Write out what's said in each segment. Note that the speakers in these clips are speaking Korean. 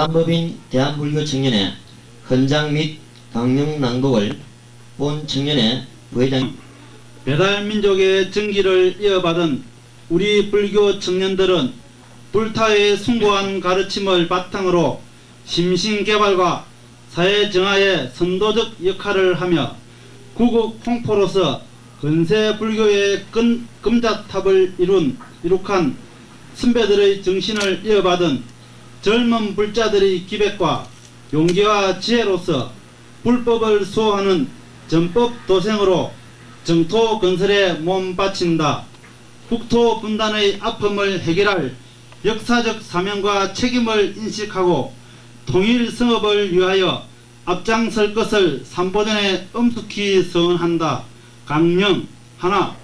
사단법인 대한불교청년회 헌장 및 강령 낭독을 본 청년회 부회장. 배달민족의 정기를 이어받은 우리 불교 청년들은 불타의 숭고한 가르침을 바탕으로 심신개발과 사회정화의 선도적 역할을 하며 구국 홍포로서 근세 불교의 금자탑을 이룩한 선배들의 정신을 이어받은 젊은 불자들의 기백과 용기와 지혜로서 불법을 수호하는 전법 도생으로 정토 건설에 몸 바친다. 국토 분단의 아픔을 해결할 역사적 사명과 책임을 인식하고 통일 성업을 위하여 앞장설 것을 삼보전에 엄숙히 서원한다. 강령 하나,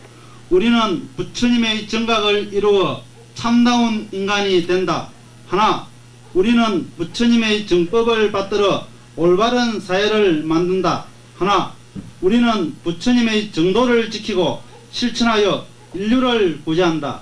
우리는 부처님의 정각을 이루어 참다운 인간이 된다. 하나, 우리는 부처님의 정법을 받들어 올바른 사회를 만든다. 하나, 우리는 부처님의 정도를 지키고 실천하여 인류를 구제한다.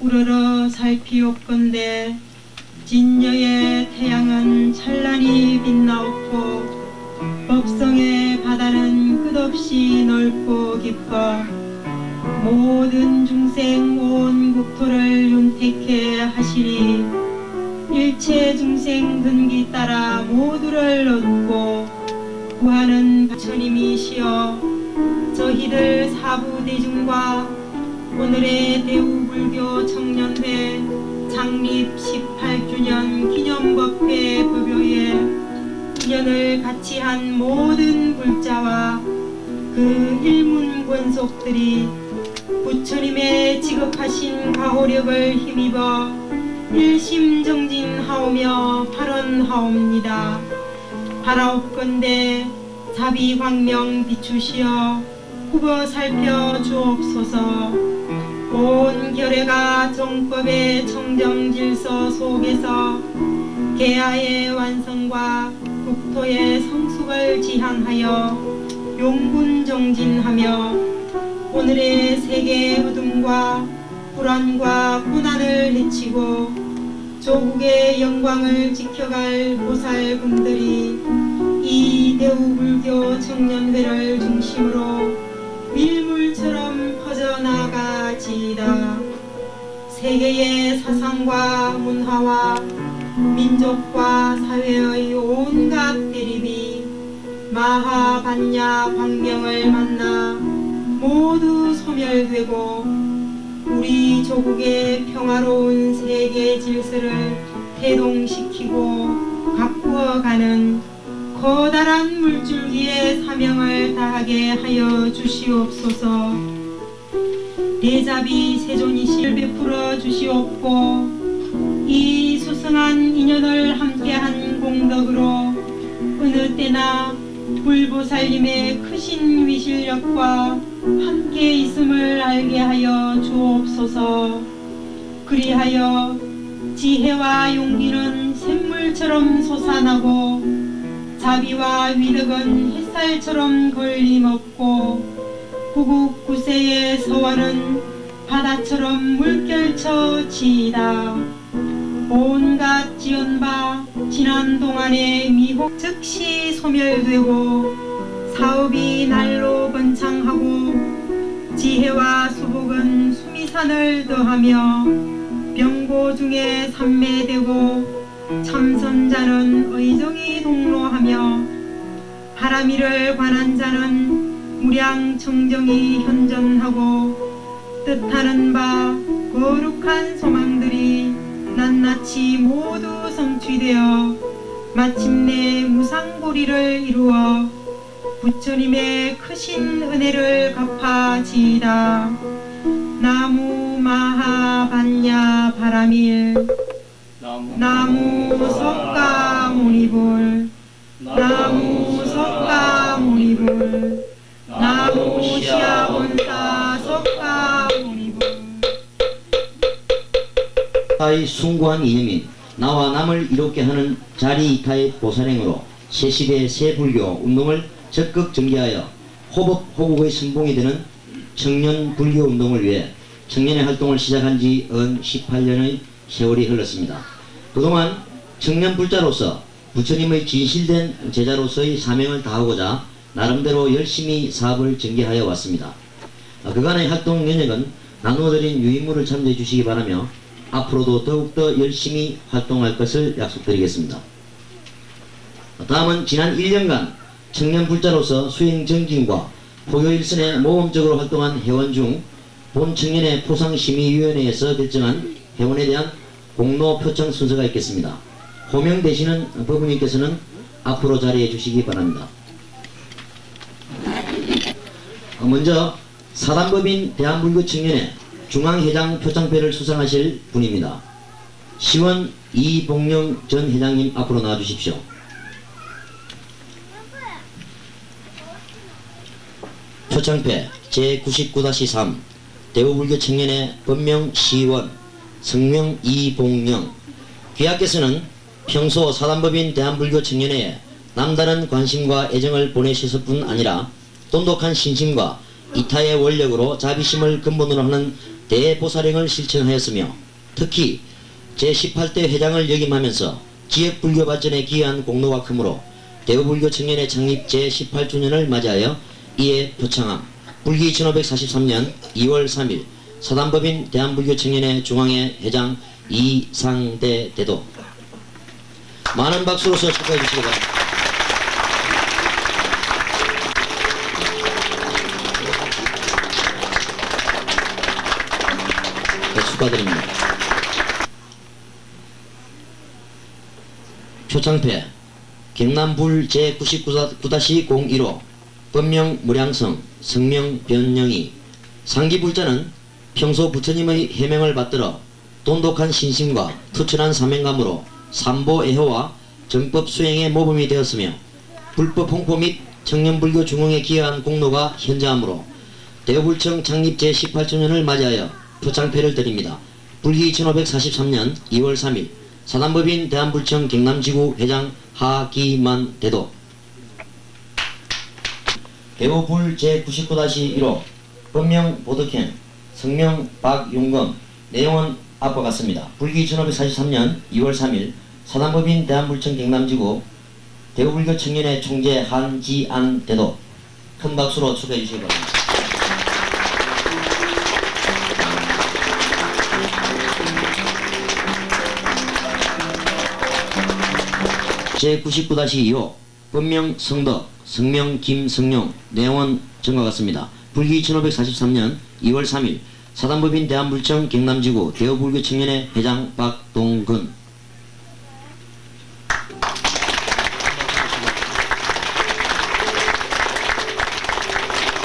우러러 살피옵건대 진여의 태양은 찬란히 빛나옵고 법성의 바다는 끝없이 넓고 깊어 모든 중생 온 국토를 윤택해 하시니 일체 중생 근기 따라 모두를 얻고 구하는 부처님이시여 저희들 사부대중과 오늘의 대우불교 청년회 창립 18주년 기념법회 법요에 인연을 같이 한 모든 불자와 그 일문권속들이 부처님의 지급하신 가호력을 힘입어 일심정진하오며 발언하옵니다. 바라옵건대 자비광명 비추시어 후보 살펴 주옵소서. 온 결례가 정법의 청정질서 속에서 계하의 완성과 국토의 성숙을 지향하여 용군정진하며 오늘의 세계의 어둠과 불안과 고난을 해치고 조국의 영광을 지켜갈 보살금들이 이 대우불교 청년회를 중심으로 밀물처럼 퍼져나가지이다. 세계의 사상과 문화와 민족과 사회의 온갖 대립이 마하반야 광명을 만나 모두 소멸되고 우리 조국의 평화로운 세계 질서를 태동시키고 가꾸어가는 커다란 물줄기의 사명을 다하게 하여 주시옵소서. 대자비 세존이실 베풀어 주시옵고 이 수승한 인연을 함께한 공덕으로 어느 때나 불보살님의 크신 위실력과 함께 있음을 알게 하여 주옵소서. 그리하여 지혜와 용기는 샘물처럼 솟아나고 자비와 위덕은 햇살처럼 걸림없고 구국구세의 서원은 바다처럼 물결쳐지이다. 온갖 지연바 지난 동안의 미혹 즉시 소멸되고 사업이 날로 번창하고 지혜와 수복은 수미산을 더하며 병고 중에 삼매되고 참선자는 의정이 동로하며 바라미를 관한 자는 무량청정이 현전하고 뜻하는 바 거룩한 소망들이 낱낱이 모두 성취되어 마침내 무상보리를 이루어 부처님의 크신 은혜를 갚아지이다. 나무 마하반야 바라밀 나무 석가모니불 나무 석가모니불 나무 시아본사 석가모니불. 이타의 숭고한 이념인 나와 남을 이롭게 하는 자리 이타의 보살행으로 새시대 새불교 운동을 적극 전개하여 호법호국의 선봉이 되는 청년 불교 운동을 위해 청년의 활동을 시작한 지 은 18년의 세월이 흘렀습니다. 그동안 청년 불자로서 부처님의 진실된 제자로서의 사명을 다하고자 나름대로 열심히 사업을 전개하여 왔습니다. 그간의 활동 연역은 나누어드린 유인물을 참조해 주시기 바라며 앞으로도 더욱더 열심히 활동할 것을 약속드리겠습니다. 다음은 지난 1년간 청년 불자로서 수행 정진과 포교 일선에 모범적으로 활동한 회원 중 본 청년의 포상심의위원회에서 결정한 회원에 대한 공로 표창 순서가 있겠습니다. 호명되시는 법무님께서는 앞으로 자리해 주시기 바랍니다. 먼저 사단법인 대한불교청년회 중앙회장 표창패를 수상하실 분입니다. 시원 이봉영 전 회장님 앞으로 나와주십시오. 표창패 제99-3 대우불교청년회 법명 시원 성명 이봉영. 귀하께서는 평소 사단법인 대한불교청년회에 남다른 관심과 애정을 보내셨을 뿐 아니라 돈독한 신심과 이타의 원력으로 자비심을 근본으로 하는 대보살행을 실천하였으며 특히 제18대 회장을 역임하면서 지역불교 발전에 기여한 공로가 크므로 대우불교청년회 창립 제18주년을 맞이하여 이에 표창함. 불기 1543년 2월 3일 사단법인 대한불교청년회 중앙회 회장 이상대 대도. 많은 박수로서 축하해 주시기 바랍니다. 네, 축하드립니다. 표창패 경남불 제99-01호 법명 무량성 성명 변영이. 상기불자는 평소 부처님의 해명을 받들어 돈독한 신심과 투철한 사명감으로 삼보애호와 정법 수행에 모범이 되었으며 불법 홍보 및 청년불교 중흥에 기여한 공로가 현저하므로 대우불청 창립 제18주년을 맞이하여 표창패를 드립니다. 불기 1543년 2월 3일 사단법인 대한불청 경남지구 회장 하기만 대도. 대우불 제99-1호 법명 보드켄 성명 박용검. 내용은 앞과 같습니다. 불기 1543년 2월 3일 사단법인 대한불청 경남지구 대우불교 청년회 총재 한지안 대도. 큰 박수로 축하해 주시기 바랍니다. 제99-2호 본명 성덕, 성명 김성룡, 내용은 전과 같습니다. 불기 1543년 2월 3일 사단법인 대한불청 경남지구 대우불교청년회 회장 박동근.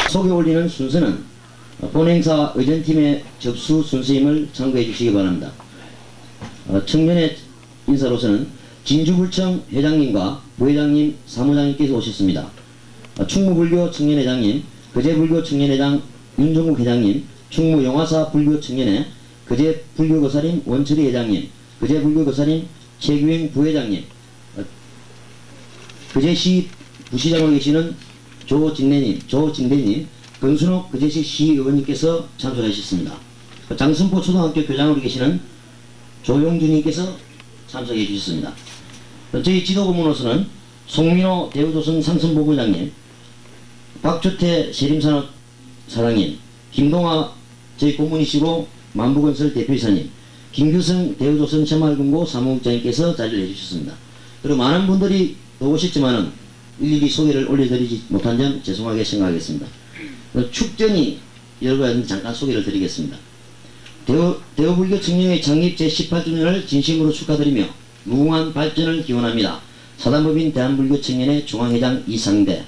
속에 올리는 순서는 본행사 의전팀의 접수 순서임을 참고해 주시기 바랍니다. 청년회 인사로서는 진주불청 회장님과 부회장님, 사무장님께서 오셨습니다. 충무불교 청년회장님, 거제불교 청년회장 윤종국 회장님, 충무영화사 불교청년회 거제불교거사님 원철이 회장님, 거제불교거사님 최규행 부회장님, 거제시 부시장으로 계시는 조진대님, 권순옥 거제시 시의원님께서 참석하셨습니다. 장승포 초등학교 교장으로 계시는 조용주님께서 참석해 주셨습니다. 저희 지도부문으로서는 송민호 대우조선 상선본부장님, 박주태 세림산업 사장님, 김동아 저희 고문이시고 만부건설 대표이사님, 김규성 대우조선 새마을금고 사무국장님께서 자리를 해주셨습니다. 그리고 많은 분들이 오셨지만은 일일이 소개를 올려드리지 못한 점 죄송하게 생각하겠습니다. 축전이 여러 가지 잠깐 소개를 드리겠습니다. 대우불교 청년회 창립 제18주년을 진심으로 축하드리며 무궁한 발전을 기원합니다. 사단법인 대한불교 청년회 중앙회장 이상대.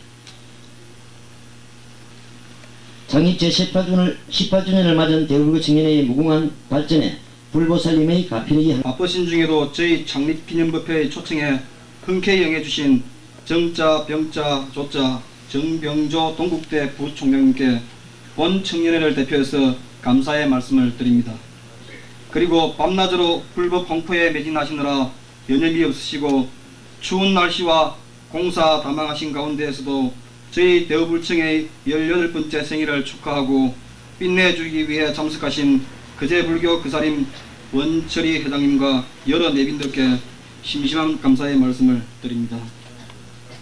창립 제18주년을 맞은 대우불교 청년회의 무궁한 발전에 불보살님의 가필이 바쁘신 중에도 저희 창립기념법회의 초청에 흔쾌히 응해주신 정자, 병자, 조자, 정병조 동국대 부총장님께 본 청년회를 대표해서 감사의 말씀을 드립니다. 그리고 밤낮으로 불법 공포에 매진하시느라 여념이 없으시고 추운 날씨와 공사 다망하신 가운데에서도 저희 대우불청의 18번째 생일을 축하하고 빛내주기 위해 참석하신 거제불교 거사님 원철이 회장님과 여러 내빈들께 심심한 감사의 말씀을 드립니다.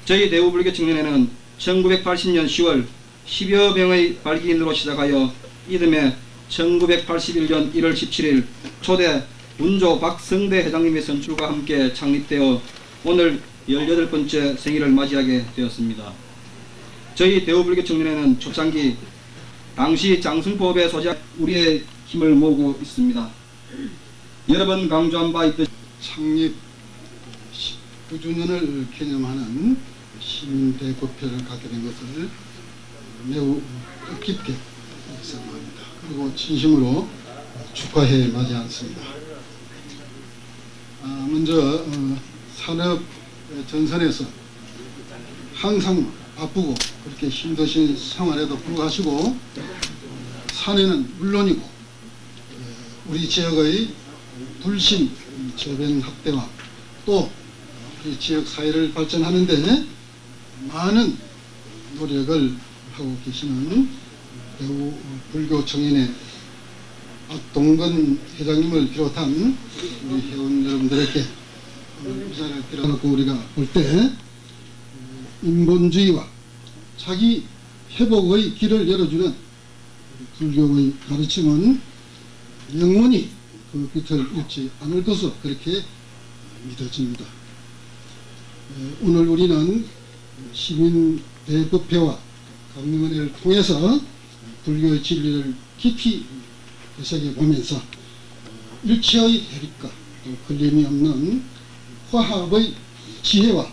저희 대우불교 청년회는 1980년 10월 10여 명의 발기인으로 시작하여 이듬해 1981년 1월 17일 초대 운조 박성대 회장님의 선출과 함께 창립되어 오늘 18번째 생일을 맞이하게 되었습니다. 저희 대우불교 청년회는 초창기 당시 장승법의 소재 우리의 힘을 모으고 있습니다. 여러 번 강조한 바 있듯이 창립 19주년을 기념하는 시민대법회를 갖게 된 것을 매우 뜻깊게 생각합니다. 그리고 진심으로 축하해 마지 않습니다. 먼저 산업 전선에서 항상 바쁘고 그렇게 힘드신 생활에도 불구하시고 산에는 물론이고 우리 지역의 불신 저변 확대와 또 우리 지역 사회를 발전하는 데 많은 노력을 하고 계시는 대우 불교 청년회 박동근 회장님을 비롯한 우리 회원 여러분들에게 이 자리를 빌어갖고 우리가 볼 때 인본주의와 자기 회복의 길을 열어주는 불교의 가르침은 영원히 그 빛을 잃지 않을 것으로 그렇게 믿어집니다. 오늘 우리는 시민대법회와 강릉은혜를 통해서 불교의 진리를 깊이 되새겨보면서 일체의 대립과 또 걸림이 없는 화합의 지혜와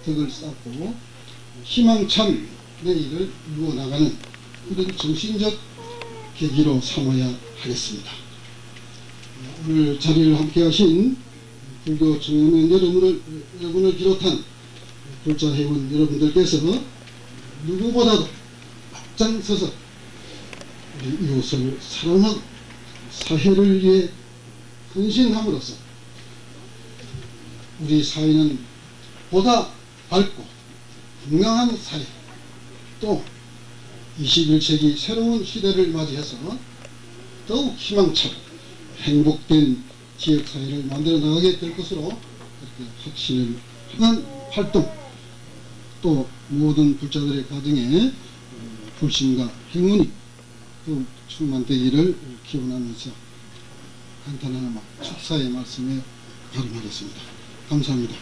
덕을 쌓고 희망찬 내일을 이루어나가는 그런 정신적 계기로 삼아야 하겠습니다. 오늘 자리를 함께 하신 불교 청년회 여러분을 비롯한 불자회원 여러분들께서 누구보다도 앞장서서 우리 이웃을 사랑하고 사회를 위해 헌신함으로써 우리 사회는 보다 밝고 건강한 사회 또 21세기 새로운 시대를 맞이해서 더욱 희망차고 행복된 지역사회를 만들어 나가게 될 것으로 그렇게 확신을 하는 활동 또 모든 불자들의 가정에 불신과 행운이 더욱 충만되기를 기원하면서 간단한 축사의 말씀에 가름하겠습니다. 감사합니다.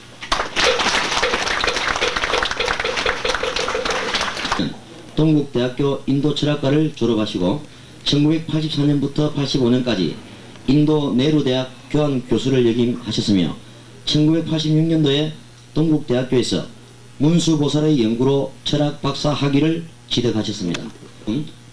동국대학교 인도철학과를 졸업하시고 1984년부터 85년까지 인도 네루대학 교환교수를 역임하셨으며 1986년도에 동국대학교에서 문수보살의 연구로 철학 박사 학위를 취득하셨습니다.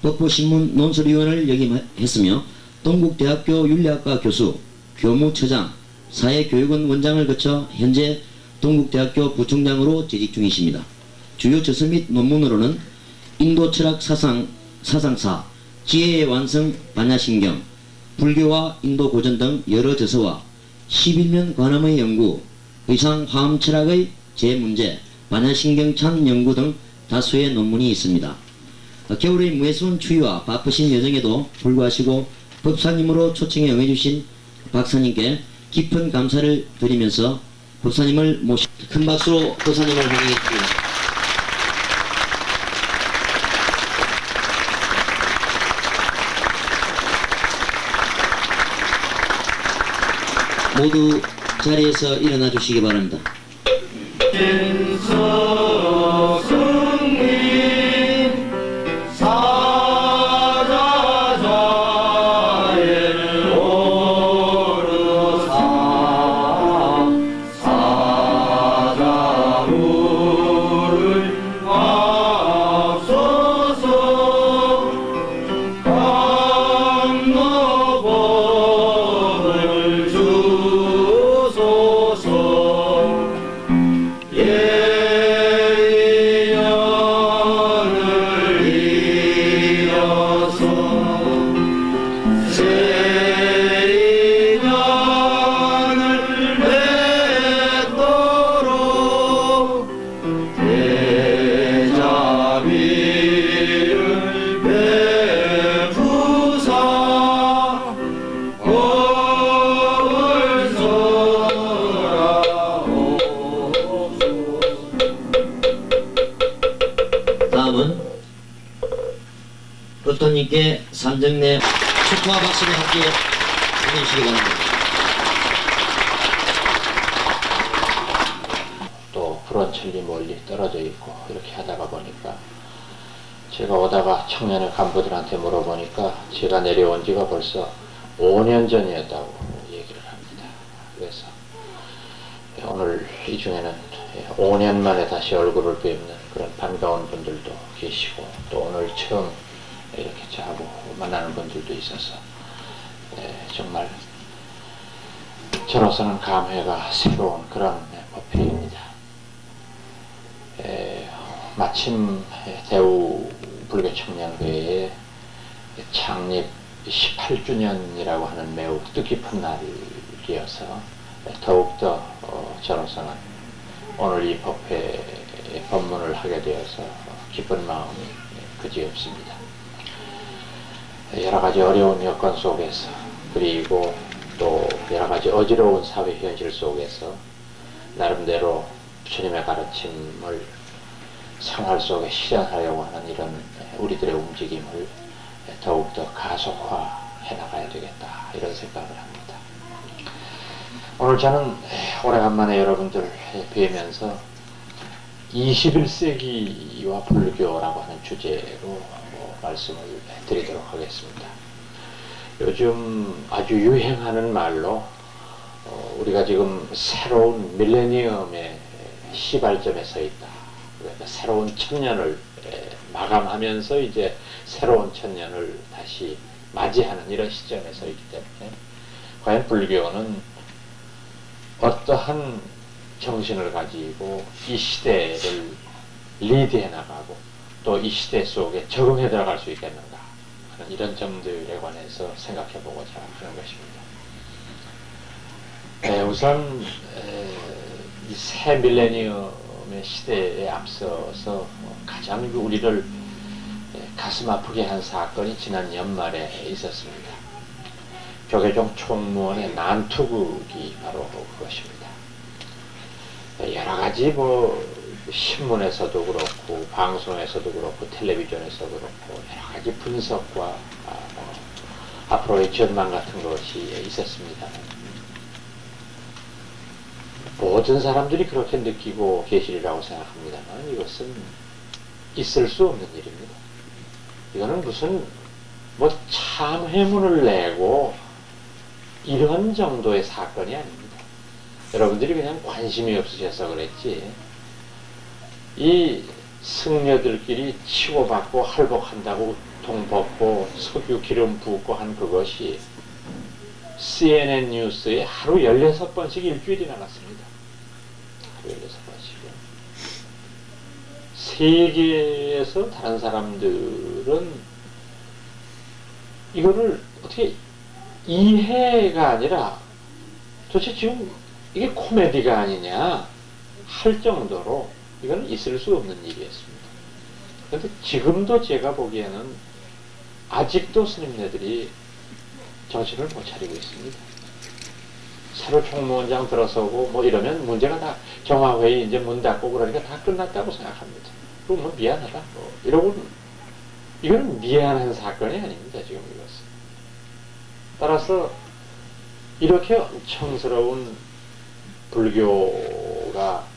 법보신문 논설위원을 역임했으며 동국대학교 윤리학과 교수, 교무처장, 사회교육원 원장을 거쳐 현재 동국대학교 부총장으로 재직 중이십니다. 주요 저서 및 논문으로는 인도철학 사상사, 지혜의 완성 반야신경, 불교와 인도 고전 등 여러 저서와 11년 관음의 연구, 의상화엄철학의 제문제, 반야신경찬 연구 등 다수의 논문이 있습니다. 겨울의 무해스러운 추위와 바쁘신 여정에도 불구하시고 법사님으로 초청에 응해주신 박사님께 깊은 감사를 드리면서 법사님을 큰 박수로 법사님을 환영해주십니다. 모두 자리에서 일어나 주시기 바랍니다. 다음은 법도님께 산정내 축하와 박수를 함께 보내주시기 바랍니다. 또 불원천리 멀리 떨어져 있고 이렇게 하다가 보니까 제가 오다가 청년의 간부들한테 물어보니까 제가 내려온 지가 벌써 5년 전이었다고 얘기를 합니다. 그래서 오늘 이 중에는 5년 만에 다시 얼굴을 뵙는 그런 반가운 분들도 계시고 또 오늘 처음 이렇게 저하고 만나는 분들도 있어서 정말 저로서는 감회가 새로운 그런 법회입니다. 마침 대우 불교청년회의 창립 18주년이라고 하는 매우 뜻깊은 날이어서 더욱더 저로서는 오늘 이 법회에 법문을 하게 되어서 기쁜 마음이 그지없습니다. 여러가지 어려운 여건 속에서 그리고 또 여러가지 어지러운 사회 현실 속에서 나름대로 주님의 가르침을 생활 속에 실현하려고 하는 이런 우리들의 움직임을 더욱더 가속화해 나가야 되겠다 이런 생각을 합니다. 오늘 저는 오래간만에 여러분들 뵈면서 21세기와 불교라고 하는 주제로 말씀을 드리도록 하겠습니다. 요즘 아주 유행하는 말로 우리가 지금 새로운 밀레니엄의 시발점에 서 있다. 그러니까 새로운 천년을 마감하면서 이제 새로운 천년을 다시 맞이하는 이런 시점에 서 있기 때문에 과연 불교는 어떠한 정신을 가지고 이 시대를 리드해 나가고 또 이 시대 속에 적응해 들어갈 수 있겠는가 하는 이런 점들에 관해서 생각해 보고자 하는 것입니다. 우선 이 새 밀레니엄의 시대에 앞서서 가장 우리를 가슴 아프게 한 사건이 지난 연말에 있었습니다. 조계종 총무원의 난투극이 바로 그것입니다. 여러가지 신문에서도 그렇고 방송에서도 그렇고 텔레비전에서도 그렇고 여러가지 분석과 앞으로의 전망 같은 것이 있었습니다. 모든 사람들이 그렇게 느끼고 계시리라고 생각합니다만 이것은 있을 수 없는 일입니다. 이거는 무슨 뭐 참회문을 내고 이런 정도의 사건이 아닙니다. 여러분들이 그냥 관심이 없으셔서 그랬지, 이 승려들끼리 치고받고 할복한다고 돈 벗고 석유 기름 붓고 한 그것이 CNN 뉴스에 하루 16번씩 일주일이나 났습니다. 하루 16번씩이요. 세계에서 다른 사람들은 이거를 어떻게 이해가 아니라 도대체 지금 이게 코미디가 아니냐 할 정도로 이건 있을 수 없는 일이었습니다. 그런데 지금도 제가 보기에는 아직도 스님네들이 정신을 못 차리고 있습니다. 새로 총무원장 들어서고 뭐 이러면 문제가 다, 정화회의 이제 문 닫고 그러니까 다 끝났다고 생각합니다. 그럼 뭐 미안하다 뭐 이러고는, 이건 미안한 사건이 아닙니다. 지금 이것은. 따라서 이렇게 엄청스러운 불교가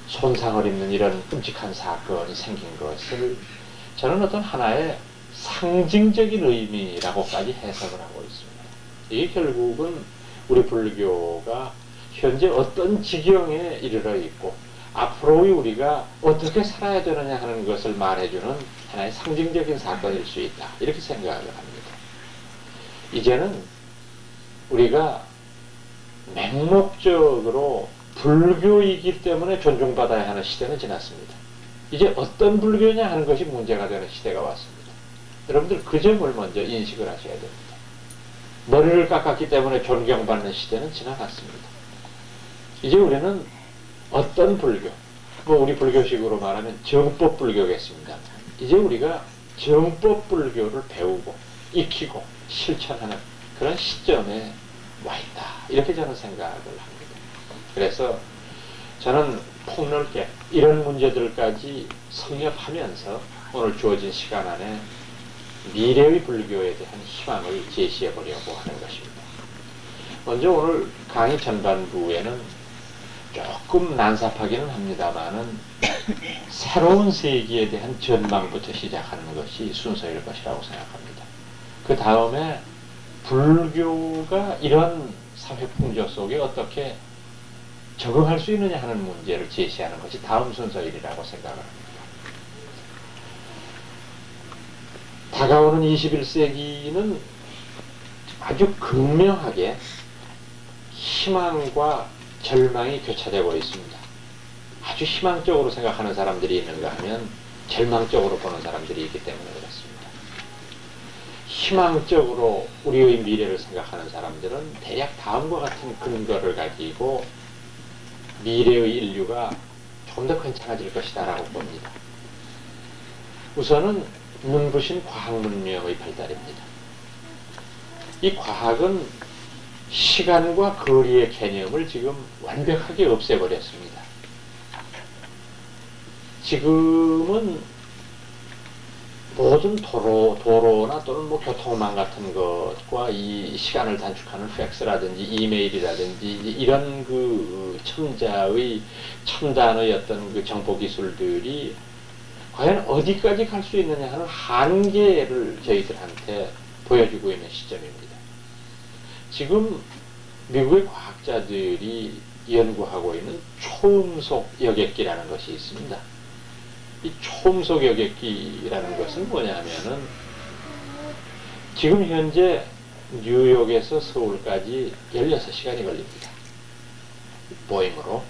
손상을 입는 이런 끔찍한 사건이 생긴 것을 저는 어떤 하나의 상징적인 의미라고까지 해석을 하고 있습니다. 이게 결국은 우리 불교가 현재 어떤 지경에 이르러 있고 앞으로의 우리가 어떻게 살아야 되느냐 하는 것을 말해주는 하나의 상징적인 사건일 수 있다, 이렇게 생각을 합니다. 이제는 우리가 맹목적으로 불교이기 때문에 존중받아야 하는 시대는 지났습니다. 이제 어떤 불교냐 하는 것이 문제가 되는 시대가 왔습니다. 여러분들 그 점을 먼저 인식을 하셔야 됩니다. 머리를 깎았기 때문에 존경받는 시대는 지나갔습니다. 이제 우리는 어떤 불교, 뭐 우리 불교식으로 말하면 정법 불교겠습니다. 이제 우리가 정법 불교를 배우고 익히고 실천하는 그런 시점에 와 있다, 이렇게 저는 생각을 합니다. 그래서 저는 폭넓게 이런 문제들까지 성nhập하면서 오늘 주어진 시간 안에 미래의 불교에 대한 희망을 제시해 보려고 하는 것입니다. 먼저 오늘 강의 전반부에는 조금 난삽하기는 합니다만은 새로운 세기에 대한 전망부터 시작하는 것이 순서일 것이라고 생각합니다. 그 다음에 불교가 이런 사회 풍조 속에 어떻게 적응할 수 있느냐 하는 문제를 제시하는 것이 다음 순서일이라고 생각을 합니다. 다가오는 21세기는 아주 극명하게 희망과 절망이 교차되고 있습니다. 아주 희망적으로 생각하는 사람들이 있는가 하면 절망적으로 보는 사람들이 있기 때문에 그렇습니다. 희망적으로 우리의 미래를 생각하는 사람들은 대략 다음과 같은 근거를 가지고 미래의 인류가 좀 더 괜찮아질 것이다 라고 봅니다. 우선은 눈부신 과학 문명의 발달입니다. 이 과학은 시간과 거리의 개념을 지금 완벽하게 없애버렸습니다. 지금은 모든 도로나 또는 뭐 교통망 같은 것과 이 시간을 단축하는 팩스라든지 이메일이라든지 이런 그 첨단의 어떤 그 정보 기술들이 과연 어디까지 갈 수 있느냐 하는 한계를 저희들한테 보여주고 있는 시점입니다. 지금 미국의 과학자들이 연구하고 있는 초음속 여객기라는 것이 있습니다. 이 초음속 여객기라는 것은 뭐냐면은 지금 현재 뉴욕에서 서울까지 16시간이 걸립니다. 보잉으로.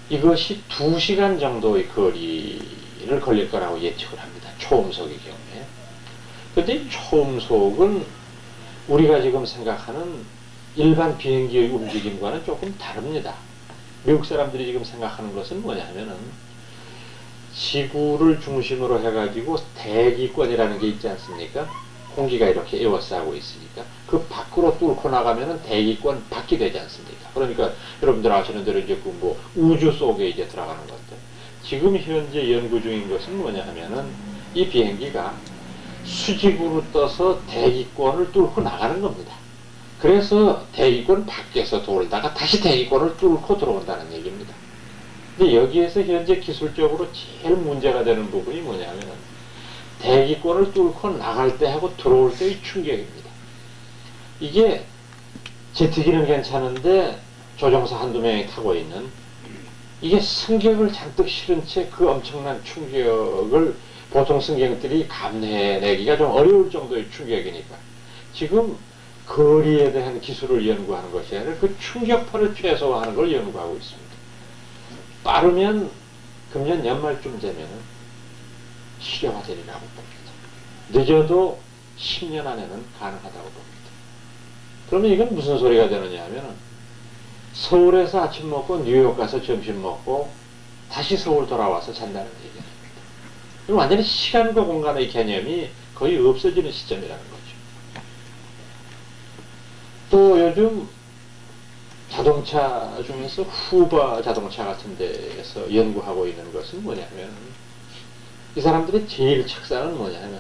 이것이 2시간 정도의 거리를 걸릴 거라고 예측을 합니다. 초음속의 경우에. 그런데 이 초음속은 우리가 지금 생각하는 일반 비행기의 움직임과는 조금 다릅니다. 미국 사람들이 지금 생각하는 것은 뭐냐면은 지구를 중심으로 해가지고 대기권이라는 게 있지 않습니까? 공기가 이렇게 에워싸고 있으니까 그 밖으로 뚫고 나가면은 대기권 밖이 되지 않습니까? 그러니까 여러분들 아시는 대로 이제 그 뭐 우주 속에 이제 들어가는 건데, 지금 현재 연구 중인 것은 뭐냐 하면은 이 비행기가 수직으로 떠서 대기권을 뚫고 나가는 겁니다. 그래서 대기권 밖에서 돌다가 다시 대기권을 뚫고 들어온다는 얘기입니다. 근데 여기에서 현재 기술적으로 제일 문제가 되는 부분이 뭐냐면 대기권을 뚫고 나갈 때 하고 들어올 때의 충격입니다. 이게 제트기는 괜찮은데 조종사 한두 명이 타고 있는, 이게 승객을 잔뜩 실은 채 그 엄청난 충격을 보통 승객들이 감내내기가 좀 어려울 정도의 충격이니까 지금 거리에 대한 기술을 연구하는 것이 아니라 그 충격파를 최소화하는 걸 연구하고 있습니다. 빠르면 금년 연말쯤 되면 실용화되리라고 봅니다. 늦어도 10년 안에는 가능하다고 봅니다. 그러면 이건 무슨 소리가 되느냐 하면 서울에서 아침 먹고 뉴욕 가서 점심 먹고 다시 서울 돌아와서 잔다는 얘기입니다. 이건 완전히 시간과 공간의 개념이 거의 없어지는 시점이라는 거죠. 또 요즘 자동차 중에서 후바 자동차 같은 데에서 연구하고 있는 것은 뭐냐면 이 사람들의 제일 책사는 뭐냐면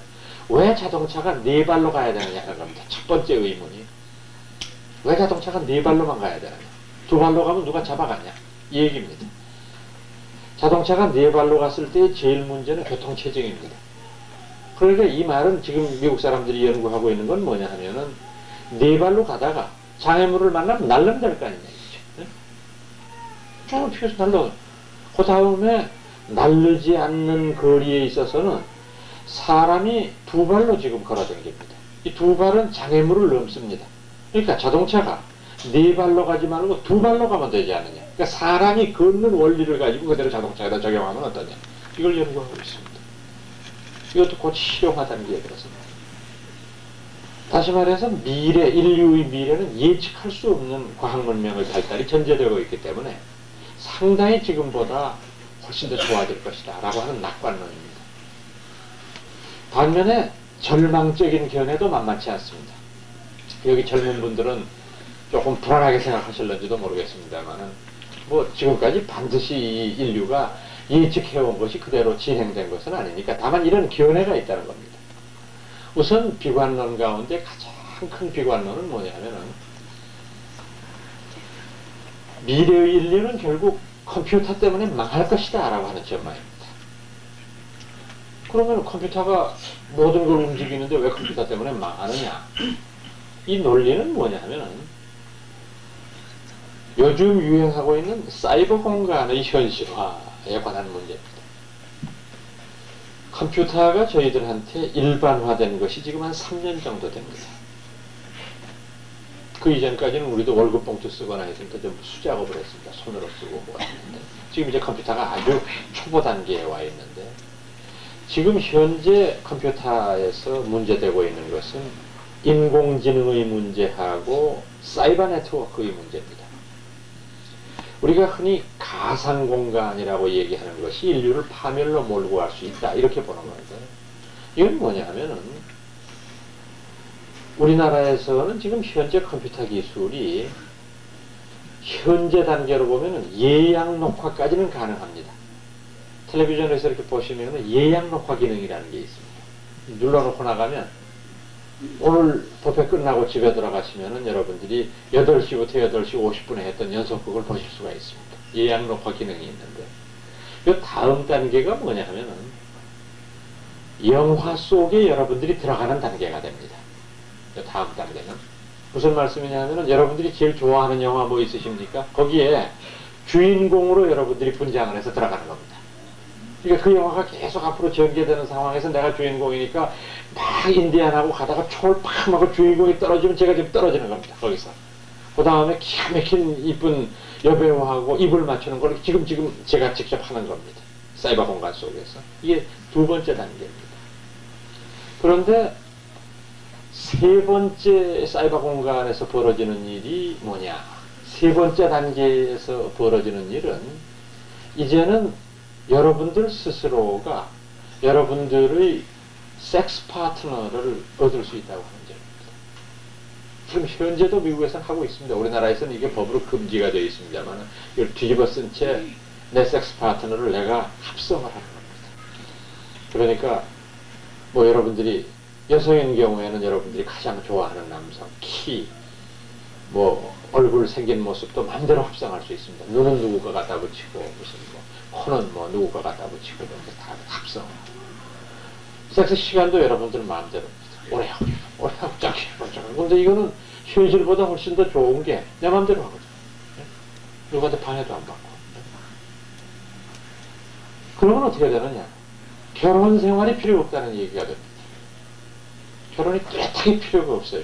왜 자동차가 네 발로 가야 되느냐는 겁니다. 첫 번째 의문이 왜 자동차가 네 발로만 가야 되느냐, 두 발로 가면 누가 잡아가냐, 이 얘기입니다. 자동차가 네 발로 갔을 때 제일 문제는 교통체증입니다. 그러니까 이 말은 지금 미국 사람들이 연구하고 있는 건 뭐냐 하면은 네 발로 가다가 장애물을 만나면 날름될 거 아니냐 이거죠. 쭉 튀어서 날라. 그 다음에 날르지 않는 거리에 있어서는 사람이 두 발로 지금 걸어다닙니다. 이 두 발은 장애물을 넘습니다. 그러니까 자동차가 네 발로 가지 말고 두 발로 가면 되지 않느냐. 그러니까 사람이 걷는 원리를 가지고 그대로 자동차에다 적용하면 어떠냐. 이걸 연구하고 있습니다. 이것도 곧 실용화 단계에 들어섭니다. 다시 말해서 미래, 인류의 미래는 예측할 수 없는 과학문명의 발달이 전제되고 있기 때문에 상당히 지금보다 훨씬 더 좋아질 것이다 라고 하는 낙관론입니다. 반면에 절망적인 견해도 만만치 않습니다. 여기 젊은 분들은 조금 불안하게 생각하실는지도 모르겠습니다만 뭐 지금까지 반드시 이 인류가 예측해온 것이 그대로 진행된 것은 아니니까 다만 이런 견해가 있다는 겁니다. 우선 비관론 가운데 가장 큰 비관론은 뭐냐면은 미래의 인류는 결국 컴퓨터 때문에 망할 것이다 라고 하는 전망입니다. 그러면 컴퓨터가 모든 걸 움직이는데 왜 컴퓨터 때문에 망하느냐. 이 논리는 뭐냐 하면은 요즘 유행하고 있는 사이버 공간의 현실화에 관한 문제입니다. 컴퓨터가 저희들한테 일반화된 것이 지금 한 3년 정도 됩니다. 그 이전까지는 우리도 월급 봉투 쓰거나 했으니까 좀 수작업을 했습니다. 손으로 쓰고 뭐 했는데 지금 이제 컴퓨터가 아주 초보 단계에 와 있는데 지금 현재 컴퓨터에서 문제되고 있는 것은 인공지능의 문제하고 사이버 네트워크의 문제입니다. 우리가 흔히 가상공간이라고 얘기하는 것이 인류를 파멸로 몰고 갈 수 있다 이렇게 보는 건데 이건 뭐냐 하면은 우리나라에서는 지금 현재 컴퓨터 기술이 현재 단계로 보면은 예약 녹화까지는 가능합니다. 텔레비전에서 이렇게 보시면은 예약 녹화 기능이라는 게 있습니다. 눌러놓고 나가면 오늘 법회 끝나고 집에 들어가시면은 여러분들이 8시부터 8시 50분에 했던 연속극을 보실 수가 있습니다. 예약 녹화 기능이 있는데 이 다음 단계가 뭐냐 하면은 영화 속에 여러분들이 들어가는 단계가 됩니다. 이 다음 단계는 무슨 말씀이냐 하면은 여러분들이 제일 좋아하는 영화 뭐 있으십니까? 거기에 주인공으로 여러분들이 분장을 해서 들어가는 겁니다. 그러니까 그 영화가 계속 앞으로 전개되는 상황에서 내가 주인공이니까 막 인디안하고 가다가 총을 팍 맞고 주인공이 떨어지면 제가 지금 떨어지는 겁니다. 거기서. 그 다음에 기가 막힌 이쁜 여배우하고 입을 맞추는 걸 지금 제가 직접 하는 겁니다. 사이버 공간 속에서. 이게 두 번째 단계입니다. 그런데 세 번째 사이버 공간에서 벌어지는 일이 뭐냐. 세 번째 단계에서 벌어지는 일은 이제는 여러분들 스스로가 여러분들의 섹스 파트너를 얻을 수 있다고 하는 점입니다. 지금 현재도 미국에서는 하고 있습니다. 우리나라에서는 이게 법으로 금지가 되어 있습니다만 이걸 뒤집어 쓴 채 내 섹스 파트너를 내가 합성을 하는 겁니다. 그러니까 뭐 여러분들이 여성인 경우에는 여러분들이 가장 좋아하는 남성 키, 뭐 얼굴 생긴 모습도 마음대로 합성할 수 있습니다. 눈은 누구가 갖다 붙이고 무슨 뭐 코는 뭐 누구가 갖다 붙이고 이런 다 합성. 섹스 시간도 여러분들 마음대로 오래 하고 짧게 하고. 근데 이거는 현실보다 훨씬 더 좋은 게 내 마음대로 하거든. 누구한테 방해도 안 받고. 그러면 어떻게 되느냐? 결혼 생활이 필요 없다는 얘기가 됩니다. 결혼이 뚜렷하게 필요가 없어요.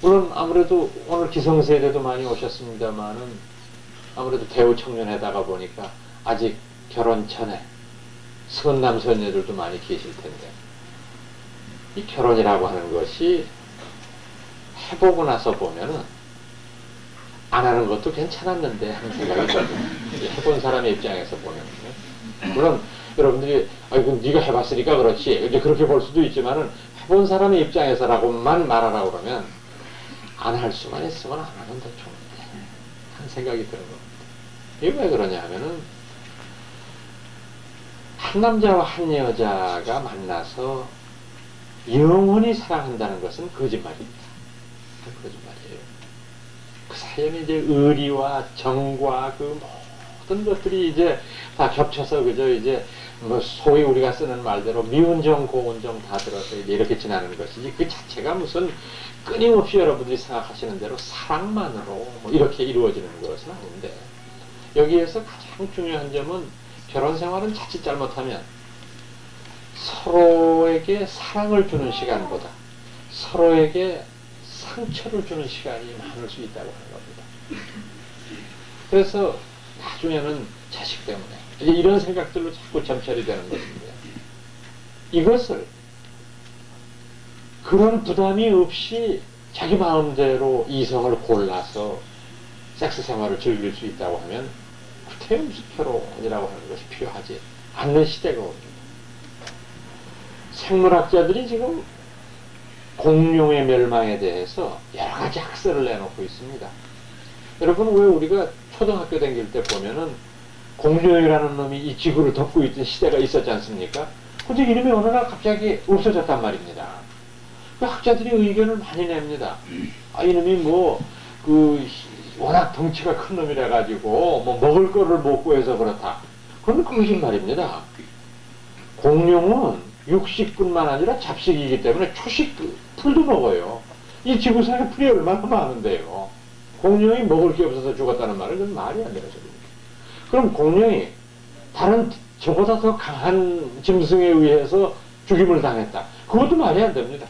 물론 아무래도 오늘 기성세대도 많이 오셨습니다만은 아무래도 대우 청년에다가 보니까 아직 결혼 전에 선남 선녀들도 많이 계실 텐데 이 결혼이라고 하는 것이 해보고 나서 보면은 안 하는 것도 괜찮았는데 하는 생각이 들어요. 해본 사람의 입장에서 보면. 물론 여러분들이 아이고 네가 해봤으니까 그렇지 이제 그렇게 볼 수도 있지만은 해본 사람의 입장에서라고만 말하라고 그러면 안 할 수만 있으면 안 하는 더 좋은데 하는 생각이 드는 겁니다. 이게 왜 그러냐 하면은 한 남자와 한 여자가 만나서 영원히 사랑한다는 것은 거짓말입니다. 거짓말이에요. 그 사이에는 이제 의리와 정과 그 모든 것들이 이제 다 겹쳐서 그저 이제 뭐 소위 우리가 쓰는 말대로 미운정 고운정 다 들어서 이제 이렇게 지나는 것이지 그 자체가 무슨 끊임없이 여러분들이 생각하시는 대로 사랑만으로 뭐 이렇게 이루어지는 것은 아닌데 여기에서 가장 중요한 점은 결혼 생활은 자칫 잘못하면 서로에게 사랑을 주는 시간보다 서로에게 상처를 주는 시간이 많을 수 있다고 하는 겁니다. 그래서 나중에는 자식 때문에 이제 이런 생각들로 자꾸 점철이 되는 것인데 이것을 그런 부담이 없이 자기 마음대로 이성을 골라서 섹스 생활을 즐길 수 있다고 하면 구태음식 결혼이라고 하는 것이 필요하지 않는 시대가 옵니다. 생물학자들이 지금 공룡의 멸망에 대해서 여러 가지 학설을 내놓고 있습니다. 여러분 왜 우리가 초등학교 다닐 때 보면은 공룡이라는 놈이 이 지구를 덮고 있던 시대가 있었지 않습니까? 근데 이놈이 어느 날 갑자기 없어졌단 말입니다. 그 학자들이 의견을 많이 냅니다. 아, 이놈이 워낙 덩치가 큰 놈이라 가지고 먹을 거를 못 구해서 그렇다. 그건 거짓말입니다. 공룡은 육식뿐만 아니라 잡식이기 때문에 초식 풀도 먹어요. 이 지구상에 풀이 얼마나 많은데요. 공룡이 먹을 게 없어서 죽었다는 말은 좀 말이 안 되는 소리입니다. 그럼 공룡이 다른 저보다 더 강한 짐승에 의해서 죽임을 당했다. 그것도 말이 안 됩니다.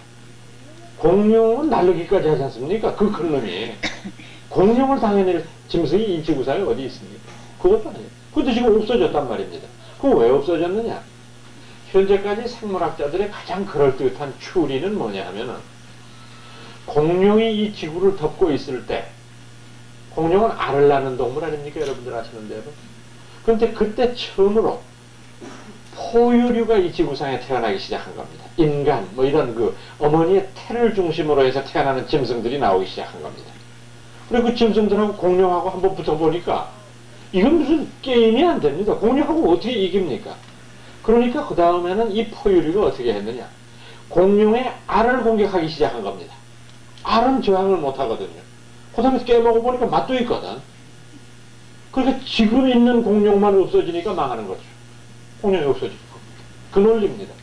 공룡은 날르기까지 하지 않습니까? 그 큰 놈이. 공룡을 당해낼 짐승이 이 지구상에 어디 있습니까? 그것도 아니에요. 그것도 지금 없어졌단 말입니다. 그거 왜 없어졌느냐? 현재까지 생물학자들의 가장 그럴듯한 추리는 뭐냐 하면은 공룡이 이 지구를 덮고 있을 때 공룡은 알을 낳는 동물 아닙니까? 여러분들 아시는 대로. 그런데 그때 처음으로 포유류가 이 지구상에 태어나기 시작한 겁니다. 인간, 뭐 이런 그 어머니의 태를 중심으로 해서 태어나는 짐승들이 나오기 시작한 겁니다. 그리고 그 짐승들하고 공룡하고 한번 붙어보니까 이건 무슨 게임이 안 됩니다. 공룡하고 어떻게 이깁니까? 그러니까 그 다음에는 이 포유류가 어떻게 했느냐? 공룡의 알을 공격하기 시작한 겁니다. 알은 저항을 못 하거든요. 그 다음에 깨먹어보니까 맛도 있거든. 그러니까 지금 있는 공룡만 없어지니까 망하는 거죠. 공룡이 없어지고. 그 논리입니다.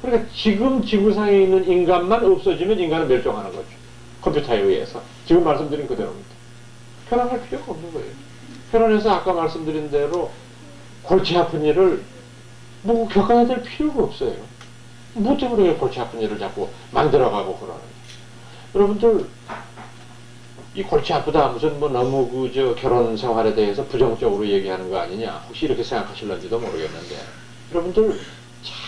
그러니까 지금 지구상에 있는 인간만 없어지면 인간은 멸종하는 거죠. 컴퓨터에 의해서. 지금 말씀드린 그대로입니다. 결혼할 필요가 없는 거예요. 결혼해서 아까 말씀드린 대로 골치 아픈 일을 뭐 겪어야 될 필요가 없어요. 뭐 때문에 골치 아픈 일을 자꾸 만들어가고 그러는. 여러분들 이 골치 아프다 무슨 뭐 너무 그 결혼 생활에 대해서 부정적으로 얘기하는 거 아니냐 혹시 이렇게 생각하실런지도 모르겠는데 여러분들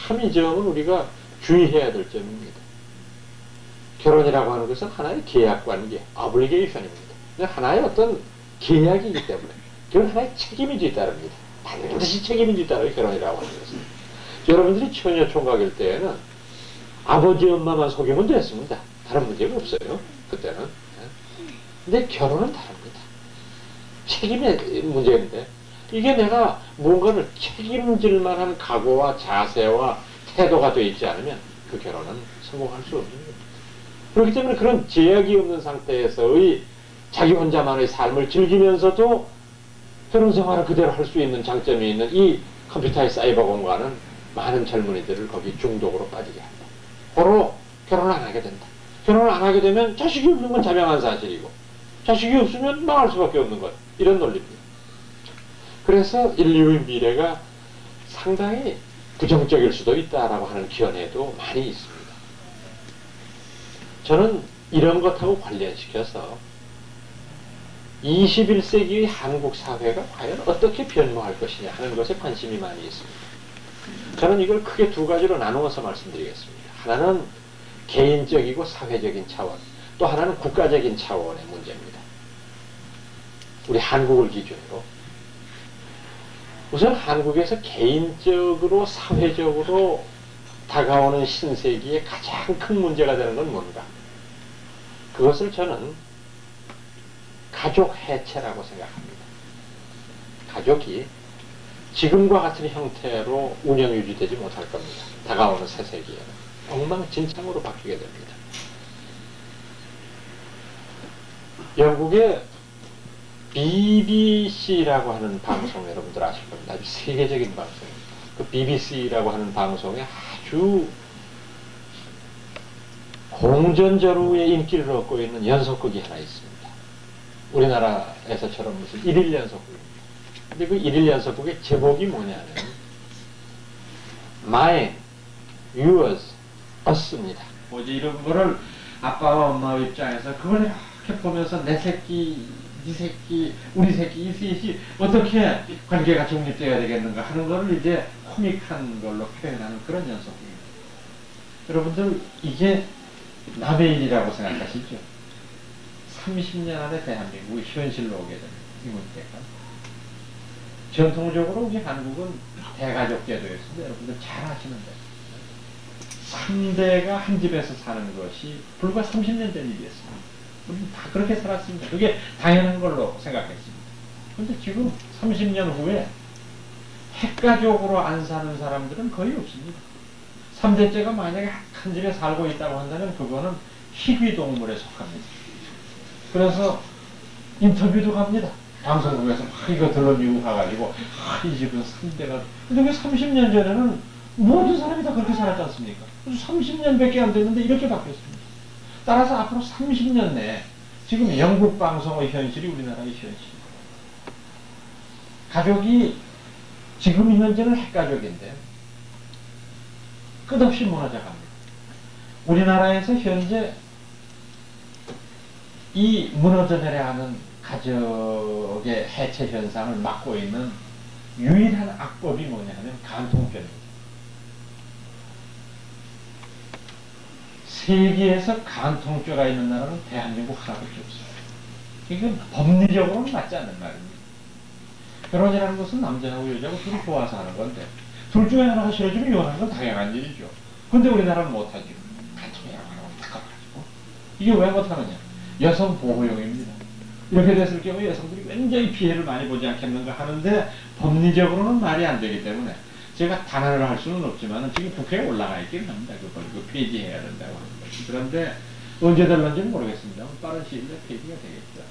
참 이 점은 우리가 주의해야 될 점입니다. 결혼이라고 하는 것은 하나의 계약 관계, obligation입니다. 하나의 어떤 계약이기 때문에 그건 하나의 책임이 뒤따릅니다. 반드시 책임이 뒤따르는 결혼이라고 하는 것은. 여러분들이 처녀 총각일 때에는 아버지 엄마만 속이면 됐습니다. 다른 문제가 없어요. 그때는. 근데 결혼은 다릅니다. 책임의 문제인데 이게 내가 뭔가를 책임질 만한 각오와 자세와 태도가 되어 있지 않으면 그 결혼은 성공할 수 없는 겁니다. 그렇기 때문에 그런 제약이 없는 상태에서의 자기 혼자만의 삶을 즐기면서도 결혼 생활을 그대로 할 수 있는 장점이 있는 이 컴퓨터의 사이버 공간은 많은 젊은이들을 거기 중독으로 빠지게 한다. 고로 결혼을 안 하게 된다. 결혼을 안 하게 되면 자식이 없는 건 자명한 사실이고 자식이 없으면 망할 수밖에 없는 것. 이런 논리입니다. 그래서 인류의 미래가 상당히 부정적일 수도 있다라고 하는 견해도 많이 있습니다. 저는 이런 것하고 관련시켜서 21세기의 한국 사회가 과연 어떻게 변모할 것이냐 하는 것에 관심이 많이 있습니다. 저는 이걸 크게 두 가지로 나누어서 말씀드리겠습니다. 하나는 개인적이고 사회적인 차원, 또 하나는 국가적인 차원의 문제입니다. 우리 한국을 기준으로 우선 한국에서 개인적으로 사회적으로 다가오는 신세기에 가장 큰 문제가 되는 건 뭔가? 그것을 저는 가족 해체라고 생각합니다. 가족이 지금과 같은 형태로 운영 유지되지 못할 겁니다. 다가오는 새 세기에는 엉망진창으로 바뀌게 됩니다. 영국의 BBC라고 하는 방송 여러분들 아실 겁니다. 아주 세계적인 방송입니다. 그 BBC라고 하는 방송에 아주 공전저루의 인기를 얻고 있는 연속극이 하나 있습니다. 우리나라에서처럼 무슨 1일 연속극입니다. 근데 그 1일 연속극의 제목이 뭐냐면 Mine, Yours, Us입니다. 뭐지 이런 거를 아빠와 엄마 입장에서 그걸 이렇게 보면서 내 새끼, 네 새끼, 우리 새끼, 이 셋이 어떻게 관계가 정립되어야 되겠는가 하는 거를 이제 코믹한 걸로 표현하는 그런 연속극입니다. 여러분들 이게 남의 일이라고 생각하시죠? 30년 안에 대한민국이 현실로 오게 됩니다. 이 문제가. 전통적으로 우리 한국은 대가족 제도였습니다. 여러분들 잘 아시는 데 3대가 한 집에서 사는 것이 불과 30년 전 일이었습니다. 우리는 다 그렇게 살았습니다. 그게 당연한 걸로 생각했습니다. 그런데 지금 30년 후에 핵가족으로 안 사는 사람들은 거의 없습니다. 3대째가 만약에 한 집에 살고 있다고 한다면 그거는 희귀동물에 속합니다. 그래서 인터뷰도 갑니다. 방송국에서 막 이거 들러미고 가가지고 이 집은 3대가 근데 30년 전에는 모든 사람이 다 그렇게 살았지 않습니까? 30년밖에 안 됐는데 이렇게 바뀌었습니다. 따라서 앞으로 30년 내에 지금 영국 방송의 현실이 우리나라의 현실입니다. 가족이 지금 현재는 핵가족인데 끝없이 무너져갑니다. 우리나라에서 현재 이 무너져내려 하는 가족의 해체 현상을 막고 있는 유일한 악법이 뭐냐면 간통죄입니다. 세계에서 간통죄가 있는 나라는 대한민국 하나밖에 없어요. 이건 법리적으로는 맞지 않는 말입니다. 결혼이라는 것은 남자하고 여자하고 둘이 좋아서 하는 건데 둘 중에 하나가 싫어지면 이혼하는 건 당연한 일이죠. 근데 우리나라는 못하죠. 간통이라고 하면 탁가가지고 이게 왜 못하느냐? 여성 보호용입니다. 이렇게 됐을 경우에 여성들이 굉장히 피해를 많이 보지 않겠는가 하는데 법리적으로는 말이 안 되기 때문에 제가 단언을 할 수는 없지만 지금 국회에 올라가 있긴 합니다. 그걸 폐지해야 된다고 하는 것이. 그런데 언제 될런지는 모르겠습니다. 빠른 시일 내에 폐지가 되겠죠.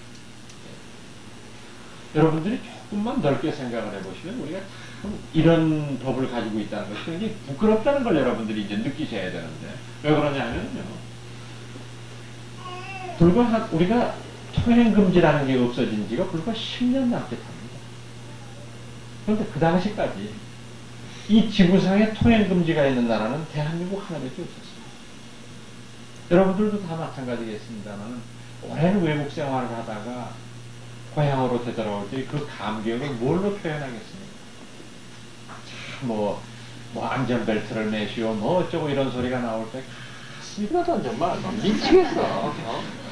여러분들이 조금만 넓게 생각을 해보시면 우리가 참 이런 법을 가지고 있다는 것이 굉장히 부끄럽다는 걸 여러분들이 이제 느끼셔야 되는데 왜 그러냐면요. 불과 우리가 통행금지라는 게 없어진 지가 불과 10년 남짓합니다. 그런데 그 당시까지 이 지구상에 통행금지가 있는 나라는 대한민국 하나밖에 없었습니다. 여러분들도 다 마찬가지겠습니다만 오랜 외국 생활을 하다가 고향으로 되돌아올 때 그 감격을 뭘로 표현하겠습니까? 뭐 안전벨트를 매시오 뭐 어쩌고 이런 소리가 나올 때 가슴이라도 정말 미치겠어.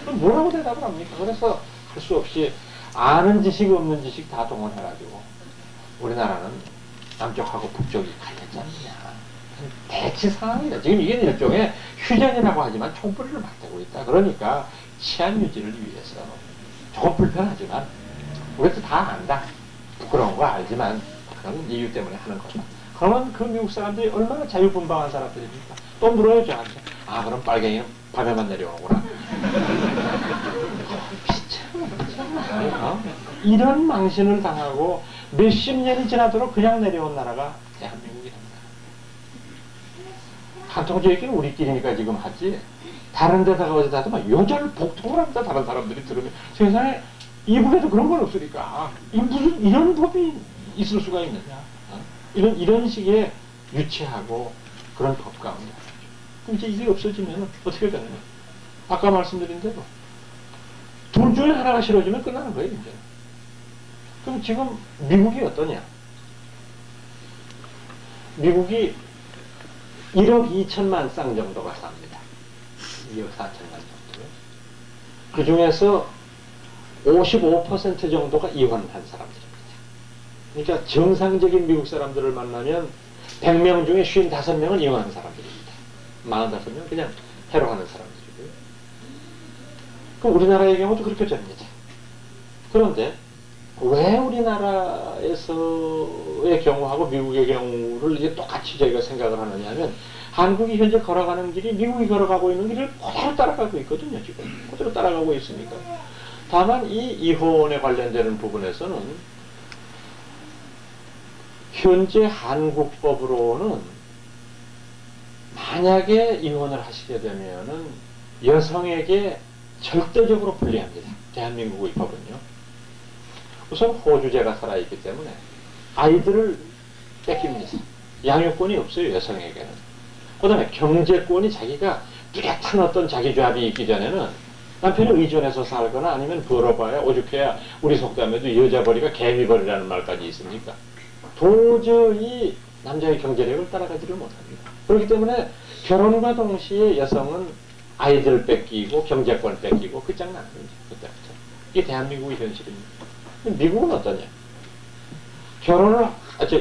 뭐라고 대답을 합니까? 그래서 할 수 없이 아는 지식 없는 지식 다 동원해가지고 우리나라는 남쪽하고 북쪽이 갈렸지 않느냐. 대치 상황이다. 지금 이게 일종의 휴전이라고 하지만 총불을 맞대고 있다. 그러니까 치안 유지를 위해서 조금 불편하지만 우리도 다 안다. 부끄러운 거 알지만 그런 이유 때문에 하는 거다. 그러면 그 미국 사람들이 얼마나 자유분방한 사람들입니까? 또 물어요 저한테. 아 그럼 빨갱이는 밤에만 내려오구나. 이런 망신을 당하고 몇십 년이 지나도록 그냥 내려온 나라가 대한민국이랍니다. 한통 얘기는 우리끼리니까 지금 하지, 다른 데다가 어디다도 막 요절 복통을 합니다. 다른 사람들이 들으면 세상에 이북에도 그런 건 없으니까 무슨 이런 법이 있을 수가 있느냐, 이런 식의 유치하고 그런 법 가운데. 그럼 이제 이게 없어지면 어떻게 되느냐? 아까 말씀드린 대로 둘 중에 하나가 싫어지면 끝나는 거예요, 이제. 그럼 지금 미국이 어떠냐? 미국이 1억 2천만 쌍 정도가 삽니다. 2억 4천만 정도. 그 중에서 55% 정도가 이혼한 사람들입니다. 그러니까 정상적인 미국 사람들을 만나면 100명 중에 55명은 이혼한 사람들입니다. 45명은 그냥 해로하는 사람들이고요. 그럼 우리나라의 경우도 그렇게 됩니다. 그런데 왜 우리나라에서의 경우하고 미국의 경우를 이제 똑같이 저희가 생각을 하느냐 하면, 한국이 현재 걸어가는 길이 미국이 걸어가고 있는 길을 그대로 따라가고 있거든요. 지금 그대로 따라가고 있으니까. 다만 이 이혼에 관련되는 부분에서는 현재 한국법으로는 만약에 이혼을 하시게 되면은 여성에게 절대적으로 불리합니다. 대한민국의 법은요. 우선 호주제가 살아있기 때문에 아이들을 뺏깁니다. 양육권이 없어요, 여성에게는. 그 다음에 경제권이 자기가 뚜렷한 어떤 자기 조합이 있기 전에는 남편이 의존해서 살거나 아니면 벌어봐야 오죽해야 우리 속담에도 여자벌이가 개미벌이라는 말까지 있으니까 도저히 남자의 경제력을 따라가지를 못합니다. 그렇기 때문에 결혼과 동시에 여성은 아이들을 뺏기고 경제권을 뺏기고 끝장나는 거죠. 그때부터. 이게 대한민국의 현실입니다. 미국은 어떠냐?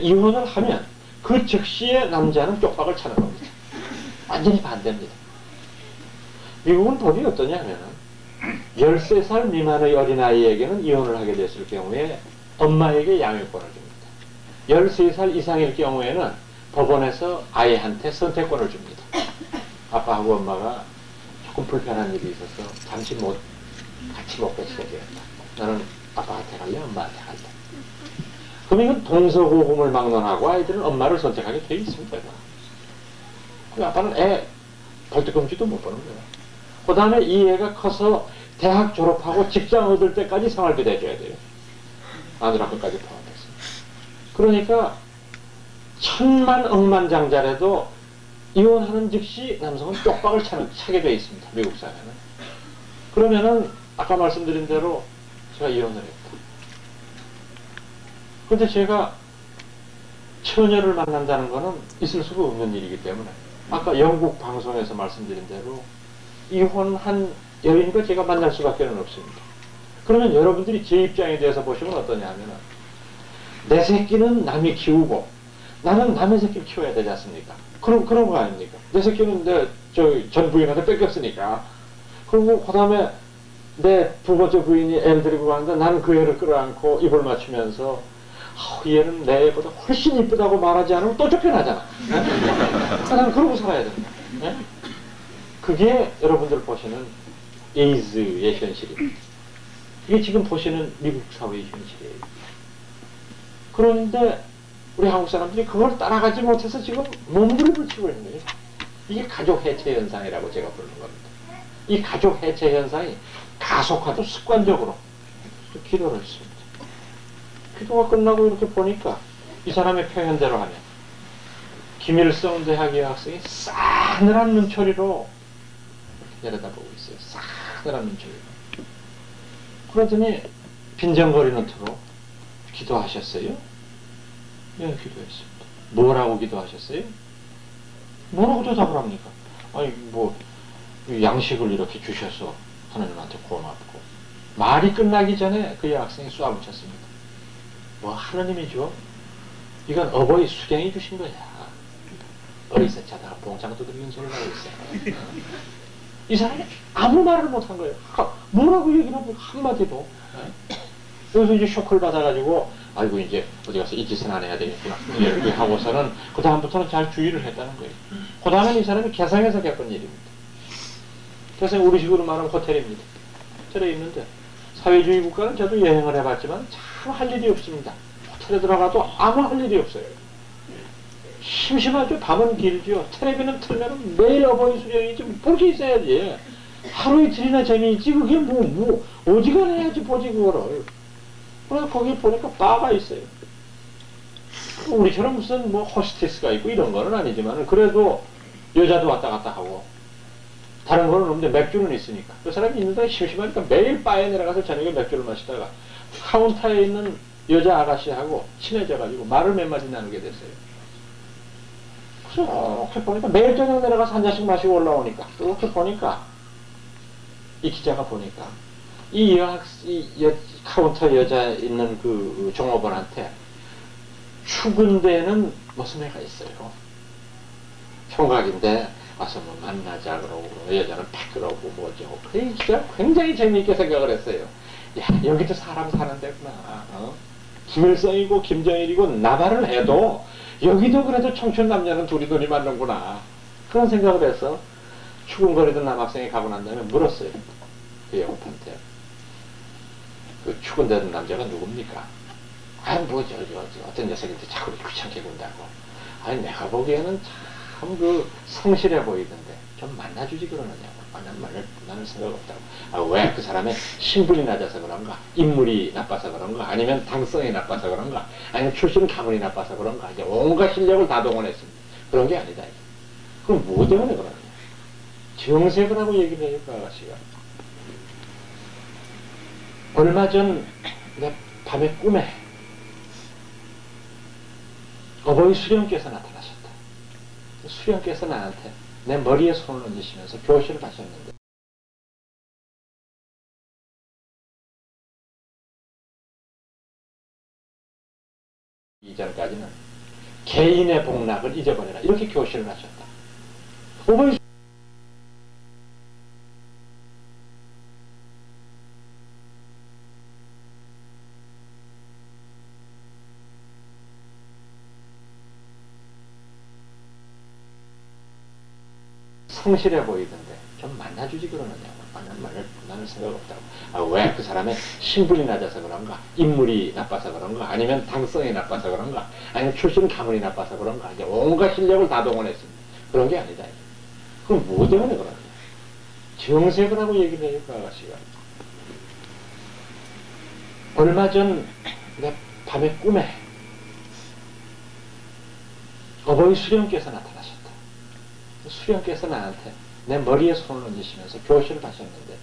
이혼을 하면 그 즉시에 남자는 쪽박을 차는 겁니다. 완전히 반대입니다. 미국은 법이 어떠냐 하면은 13살 미만의 어린아이에게는 이혼을 하게 됐을 경우에 엄마에게 양육권을 줍니다. 13살 이상일 경우에는 법원에서 아이한테 선택권을 줍니다. 아빠하고 엄마가 조금 불편한 일이 있어서 잠시 같이 못 계시게 되었다. 나는 아빠한테 갈래? 엄마한테 갈래? 그럼 이건 동서고금을 막론하고 아이들은 엄마를 선택하게 되어 있습니다. 그럼 아빠는 애 벌떡금지도 못 보는 거예요. 그 다음에 이 애가 커서 대학 졸업하고 직장 얻을 때까지 생활비 내줘야 돼요. 마누라까지 포함해서. 그러니까 천만 억만장자라도 이혼하는 즉시 남성은 쪽박을 차게 되어 있습니다. 미국 사회는. 그러면은 아까 말씀드린 대로 제가 이혼을 했다. 그런데 제가 처녀를 만난다는 것은 있을 수가 없는 일이기 때문에 아까 영국 방송에서 말씀드린 대로 이혼한 여인과 제가 만날 수밖에 없습니다. 그러면 여러분들이 제 입장에 대해서 보시면 어떠냐 하면, 내 새끼는 남이 키우고 나는 남의 새끼를 키워야 되지 않습니까? 그런 거 아닙니까? 내 새끼는 전 부인한테 뺏겼으니까. 그리고 그 다음에 내 두 번째 부인이 애를 데리고 가는데 나는 그 애를 끌어안고 입을 맞추면서 얘는 내 애보다 훨씬 이쁘다고 말하지 않으면 또 쫓겨나잖아. 나는 그러고 살아야 된다. 네? 그게 여러분들 보시는 에이즈의 현실입니다. 이게 지금 보시는 미국 사회의 현실이에요. 그런데 우리 한국 사람들이 그걸 따라가지 못해서 지금 몸부림을 치고 있는 거예요. 이게 가족 해체 현상이라고 제가 부르는 겁니다. 이 가족 해체 현상이 가속화도 습관적으로 기도를 했습니다. 기도가 끝나고 이렇게 보니까 이 사람의 표현대로 하면 김일성 대학 여학생이 싸늘한 눈초리로 내려다보고 있어요. 싸늘한 눈초리로. 그러더니 빈정거리는 투로 기도하셨어요? 예, 기도했습니다. 뭐라고 기도하셨어요? 뭐라고 대답을 합니까? 아니 양식을 이렇게 주셔서 하나님한테 고맙고. 말이 끝나기 전에 그 여학생이 쏘아붙였습니다. 하나님이 줘? 이건 어버이 수령이 주신 거야. 어디서 자다가 봉장 두드리는 소리를 하고 있어요. 이 사람이 아무 말을 못한 거예요. 뭐라고 얘기를 하고 한마디도. 그래서 이제 쇼크를 받아가지고 아이고 이제 어디 가서 이 짓은 안 해야 되겠구나 이렇게 하고서는 그 다음부터는 잘 주의를 했다는 거예요. 그 다음에 이 사람이 개성에서 겪은 일입니다. 그래서 우리식으로 말하면 호텔입니다. 호텔에 있는데 사회주의 국가는 저도 여행을 해봤지만 참 할 일이 없습니다. 호텔에 들어가도 아무 할 일이 없어요. 심심하죠. 밤은 길죠. 텔레비는 틀면 매일 어버이 수련이지 볼 게 있어야지. 하루 이틀이나 재미있지. 그게 어지간해야지 보지 그거를. 그래서 거기 보니까 바가 있어요. 우리처럼 무슨 호스티스가 있고 이런 거는 아니지만 그래도 여자도 왔다 갔다 하고 다른 거는 없는데 맥주는 있으니까 그 사람이 있는데 심심하니까 매일 바에 내려가서 저녁에 맥주를 마시다가 카운터에 있는 여자 아가씨하고 친해져가지고 말을 몇 마디 나누게 됐어요. 그래서 이렇게 보니까 매일 저녁 내려가서 한 잔씩 마시고 올라오니까 이렇게 보니까 이 기자가 보니까 이 카운터 여자 있는 그 종업원한테 죽은 데는 무슨 애가 있어요. 총각인데 와서 만나자 그러고 여자는 팍 그러고 뭐죠. 그 기자 굉장히 재미있게 생각을 했어요. 야 여기도 사람 사는 데구나. 김일성이고 김정일이고 나발을 해도 여기도 그래도 청춘 남녀는 둘이 맞는구나. 그런 생각을 해서 추근거리던 남학생이 가고 난 다음에 물었어요. 그 영업한테. 그 추근대던 남자가 누굽니까? 아니 어떤 녀석인데 자꾸 귀찮게 군다고. 아니 내가 보기에는 참 성실해 보이던데 좀 만나주지 그러느냐고. 나는 생각 없다고. 왜 그 사람의 신분이 낮아서 그런가? 인물이 나빠서 그런가? 아니면 당성이 나빠서 그런가? 아니면 출신 가문이 나빠서 그런가? 이제 온갖 실력을 다 동원했습니다. 그런 게 아니다. 그럼 뭐 때문에 그러냐? 정색을 하고 얘기를 해요, 그 아가씨가. 얼마 전 내 밤에 꿈에 어버이 수령께서 나타나셨다. 수령께서 나한테 내 머리에 손을 얹으시면서 교실을 하셨는데 이전까지는 개인의 복락을 잊어버려라 이렇게 교실을 하셨다. 어버이 성실해 보이던데 좀 만나주지 그러느냐고. 나는 생각 없다고. 왜 그 사람의 신분이 낮아서 그런가? 인물이 나빠서 그런가? 아니면 당성이 나빠서 그런가? 아니면 출신 가문이 나빠서 그런가? 이제 온갖 실력을 다 동원했습니다. 그런 게 아니다. 그럼 뭐 때문에 그러냐? 정색을 하고 얘기를 해요, 그 아가씨가. 얼마 전 내 밤에 꿈에 어버이 수령께서 나타나셨다. 수령께서 나한테 내 머리에 손을 얹으시면서 교실을 하셨는데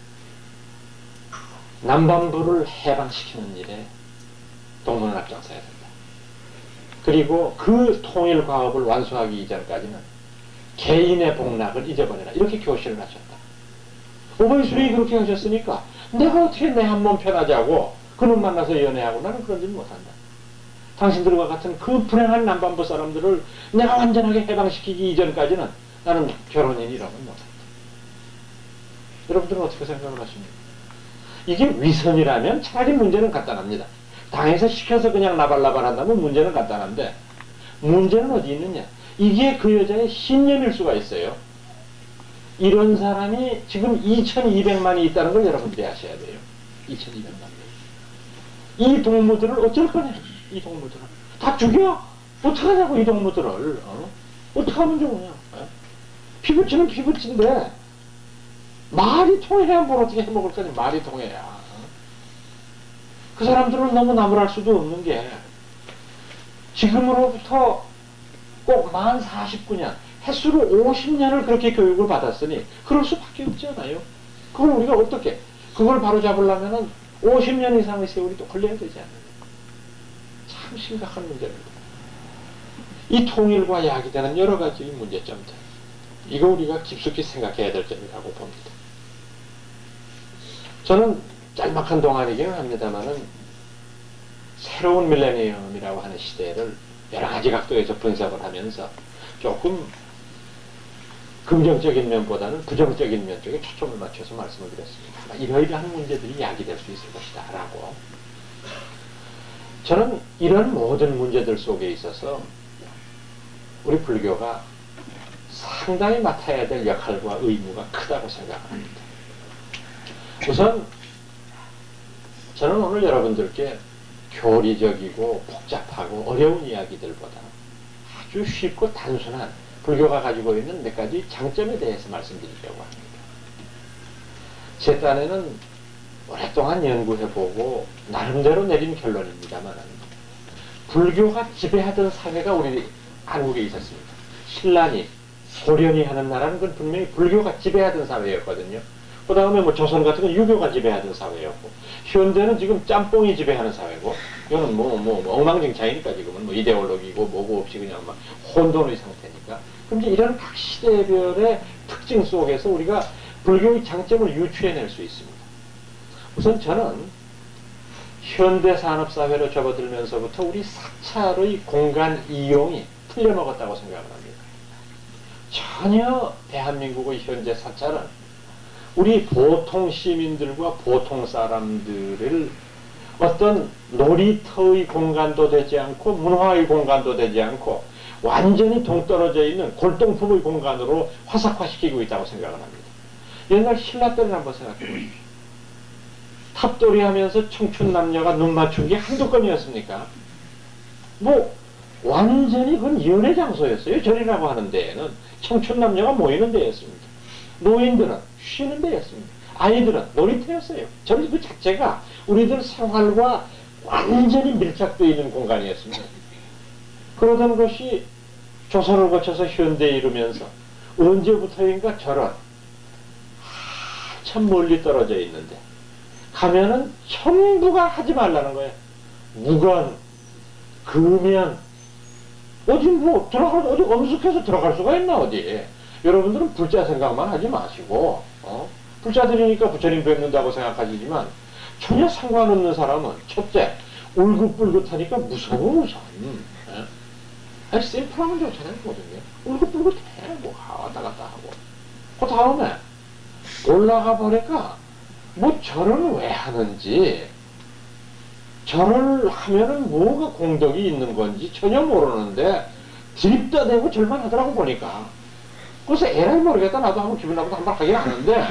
남반부를 해방시키는 일에 동문을 앞장서야 된다. 그리고 그 통일 과업을 완수하기 이전까지는 개인의 복락을 잊어버려라 이렇게 교실을 하셨다. 어버이 수령이 그렇게 하셨으니까 내가 어떻게 내 한 몸 편하자고 그놈 만나서 연애하고 나는 그런 일 못한다. 당신들과 같은 그 불행한 남반부 사람들을 내가 완전하게 해방시키기 이전까지는 나는 결혼인 이라고는 못한다. 여러분들은 어떻게 생각을 하십니까? 이게 위선이라면 차라리 문제는 간단합니다. 당에서 시켜서 그냥 나발나발 한다면 문제는 간단한데 문제는 어디 있느냐? 이게 그 여자의 신념일 수가 있어요. 이런 사람이 지금 2200만이 있다는 걸 여러분들이 아셔야 돼요. 2200만. 이 동무들을 어쩔 거냐? 이 동무들을 다 죽여? 어떡하냐고 이 동무들을. 어떡하면 좋으냐? 피부치는 피부치인데 말이 통해야 뭘 어떻게 해먹을 거냐. 말이 통해야. 그 사람들을 너무 나무랄 수도 없는 게 지금으로부터 꼭 만 49년 횟수로 50년을 그렇게 교육을 받았으니 그럴 수밖에 없지 않아요. 그걸 우리가 어떻게 그걸 바로 잡으려면은 50년 이상의 세월이 또 걸려야 되지 않나요? 참 심각한 문제입니다. 이 통일과 야기되는 여러 가지 문제점들 이거 우리가 깊숙이 생각해야 될 점이라고 봅니다. 저는 짤막한 동안이기는 합니다만은 새로운 밀레니엄이라고 하는 시대를 여러 가지 각도에서 분석을 하면서 조금 긍정적인 면보다는 부정적인 면 쪽에 초점을 맞춰서 말씀을 드렸습니다. 이러이러한 문제들이 야기될 수 있을 것이다 라고. 저는 이런 모든 문제들 속에 있어서 우리 불교가 상당히 맡아야 될 역할과 의무가 크다고 생각합니다. 우선 저는 오늘 여러분들께 교리적이고 복잡하고 어려운 이야기들보다 아주 쉽고 단순한 불교가 가지고 있는 몇 가지 장점에 대해서 말씀드리려고 합니다. 제 딴에는 오랫동안 연구해보고 나름대로 내린 결론입니다만 불교가 지배하던 사회가 우리 한국에 있었습니다. 신라니, 소련이 하는 나라는 건 분명히 불교가 지배하던 사회였거든요. 그 다음에 뭐 조선 같은 건 유교가 지배하던 사회였고, 현대는 지금 짬뽕이 지배하는 사회고, 이거는 뭐 엉망진창이니까 지금은 뭐 이데올로기고 뭐고 없이 그냥 막 혼돈의 상태니까. 그럼 이제 이런 각 시대별의 특징 속에서 우리가 불교의 장점을 유추해낼 수 있습니다. 우선 저는 현대 산업사회로 접어들면서부터 우리 사찰의 공간 이용이 틀려먹었다고 생각을 합니다. 전혀 대한민국의 현재 사찰은 우리 보통 시민들과 보통 사람들을 어떤 놀이터의 공간도 되지 않고 문화의 공간도 되지 않고 완전히 동떨어져 있는 골동품의 공간으로 화석화시키고 있다고 생각을 합니다. 옛날 신라 때를 한번 생각해 보십시오. 탑돌이 하면서 청춘 남녀가 눈 맞춘 게 한두 건이었습니까? 뭐 완전히 그건 연애 장소였어요. 절이라고 하는 데에는 청춘 남녀가 모이는 데였습니다. 노인들은 쉬는 데였습니다. 아이들은 놀이터였어요. 절 그 자체가 우리들 생활과 완전히 밀착되어 있는 공간이었습니다. 그러던 것이 조선을 거쳐서 현대에 이르면서 언제부터인가 절은 참 멀리 떨어져 있는데 가면은 전부가 하지 말라는 거예요. 무관, 금연, 어디 뭐 어디 엄숙해서 들어갈 수가 있나 어디. 여러분들은 불자 생각만 하지 마시고 불자들이니까 부처님 뵙는다고 생각하시지만 전혀 상관없는 사람은 첫째 울긋불긋하니까 무서워 우선. 아니 심플하면 좋잖아요. 울긋불긋해 뭐 왔다 갔다 하고. 그 다음에 올라가 보니까 뭐 절을 왜 하는지, 절을 하면은 뭐가 공덕이 있는 건지 전혀 모르는데 드립다 대고 절만 하더라고 보니까. 그래서 에라이 모르겠다. 나도 한번 기분 나쁘다 한번 하긴 하는데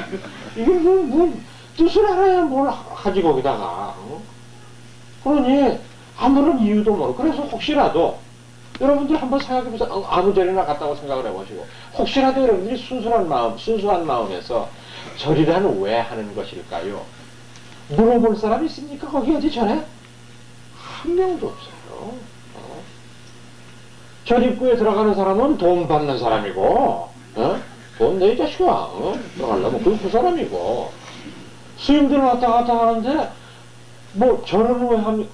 이게 뭐 뜻을 알아야 뭘 하지 거기다가. 그러니 아무런 이유도 모르고. 그래서 혹시라도 여러분들 한번 생각해보세요. 아무 절이나 갔다고 생각을 해보시고 혹시라도 여러분들이 순수한 마음에서 절이란 왜 하는 것일까요? 물어볼 사람이 있습니까? 거기 어디 절에? 한 명도 없어요. 절 입구에 들어가는 사람은 돈 받는 사람이고, 돈 내 이 자식아, 들어가려면 그 사람이고, 스님들은 왔다 갔다 하는데, 뭐 절은 왜 하면,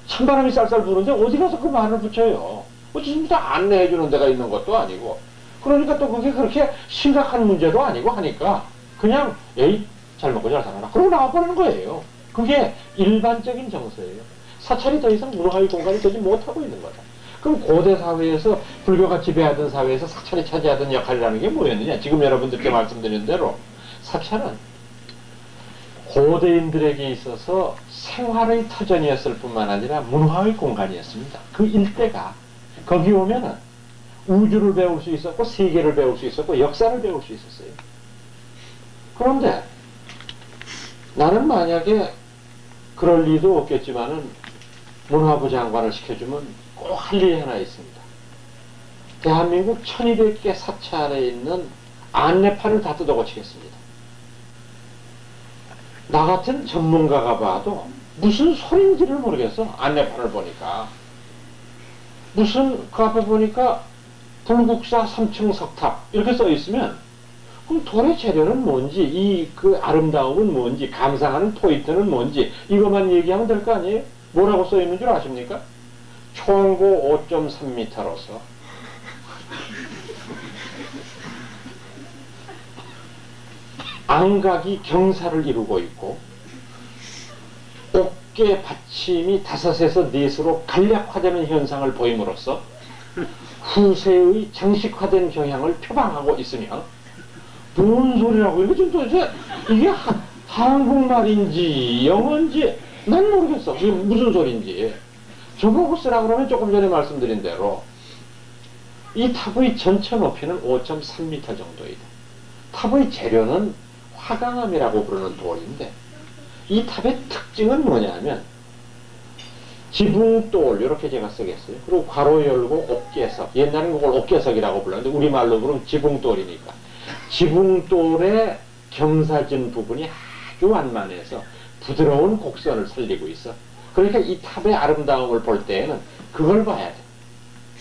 찬바람이 쌀쌀 부는데 어디 가서 그 말을 붙여요? 어쨌든 다 안내해 주는 데가 있는 것도 아니고. 그러니까 또 그게 그렇게 심각한 문제도 아니고 하니까 그냥 에이 잘 먹고 잘 살아라 그러고 나와버리는 거예요. 그게 일반적인 정서예요. 사찰이 더 이상 문화의 공간이 되지 못하고 있는 거다. 그럼 고대 사회에서 불교가 지배하던 사회에서 사찰이 차지하던 역할이라는 게 뭐였느냐? 지금 여러분들께 말씀드린 대로 사찰은 고대인들에게 있어서 생활의 터전이었을 뿐만 아니라 문화의 공간이었습니다. 그 일대가 거기 오면은 우주를 배울 수 있었고 세계를 배울 수 있었고 역사를 배울 수 있었어요. 그런데 나는 만약에 그럴 리도 없겠지만은 문화부 장관을 시켜주면 꼭 할 일이 하나 있습니다. 대한민국 1200개 사찰에 있는 안내판을 다 뜯어고치겠습니다. 나 같은 전문가가 봐도 무슨 소리인지를 모르겠어. 안내판을 보니까 무슨 그 앞에 보니까 불국사 3층 석탑 이렇게 써 있으면 그럼 돌의 재료는 뭔지, 이 그 아름다움은 뭔지, 감상하는 포인트는 뭔지 이것만 얘기하면 될 거 아니에요? 뭐라고 써 있는 줄 아십니까? 총고 5.3m로서 안각이 경사를 이루고 있고 어깨 받침이 5에서 4수로 간략화되는 현상을 보임으로써 후세의 정식화된 경향을 표방하고 있으며 뭔 소리라고 이게 좀 도대체 이게 한국말인지 영어인지 난 모르겠어. 이게 무슨 소리인지. 저보고 쓰라고 그러면 조금 전에 말씀드린 대로 이 탑의 전체 높이는 5.3m 정도이다. 탑의 재료는 화강암이라고 부르는 돌인데, 이 탑의 특징은 뭐냐면 지붕돌 이렇게 제가 쓰겠어요. 그리고 괄호 열고 옥계석, 옛날에는 그걸 옥계석이라고 불렀는데 우리말로 부르면 지붕돌이니까 지붕돌의 경사진 부분이 아주 완만해서 부드러운 곡선을 살리고 있어. 그러니까 이 탑의 아름다움을 볼 때에는 그걸 봐야 돼.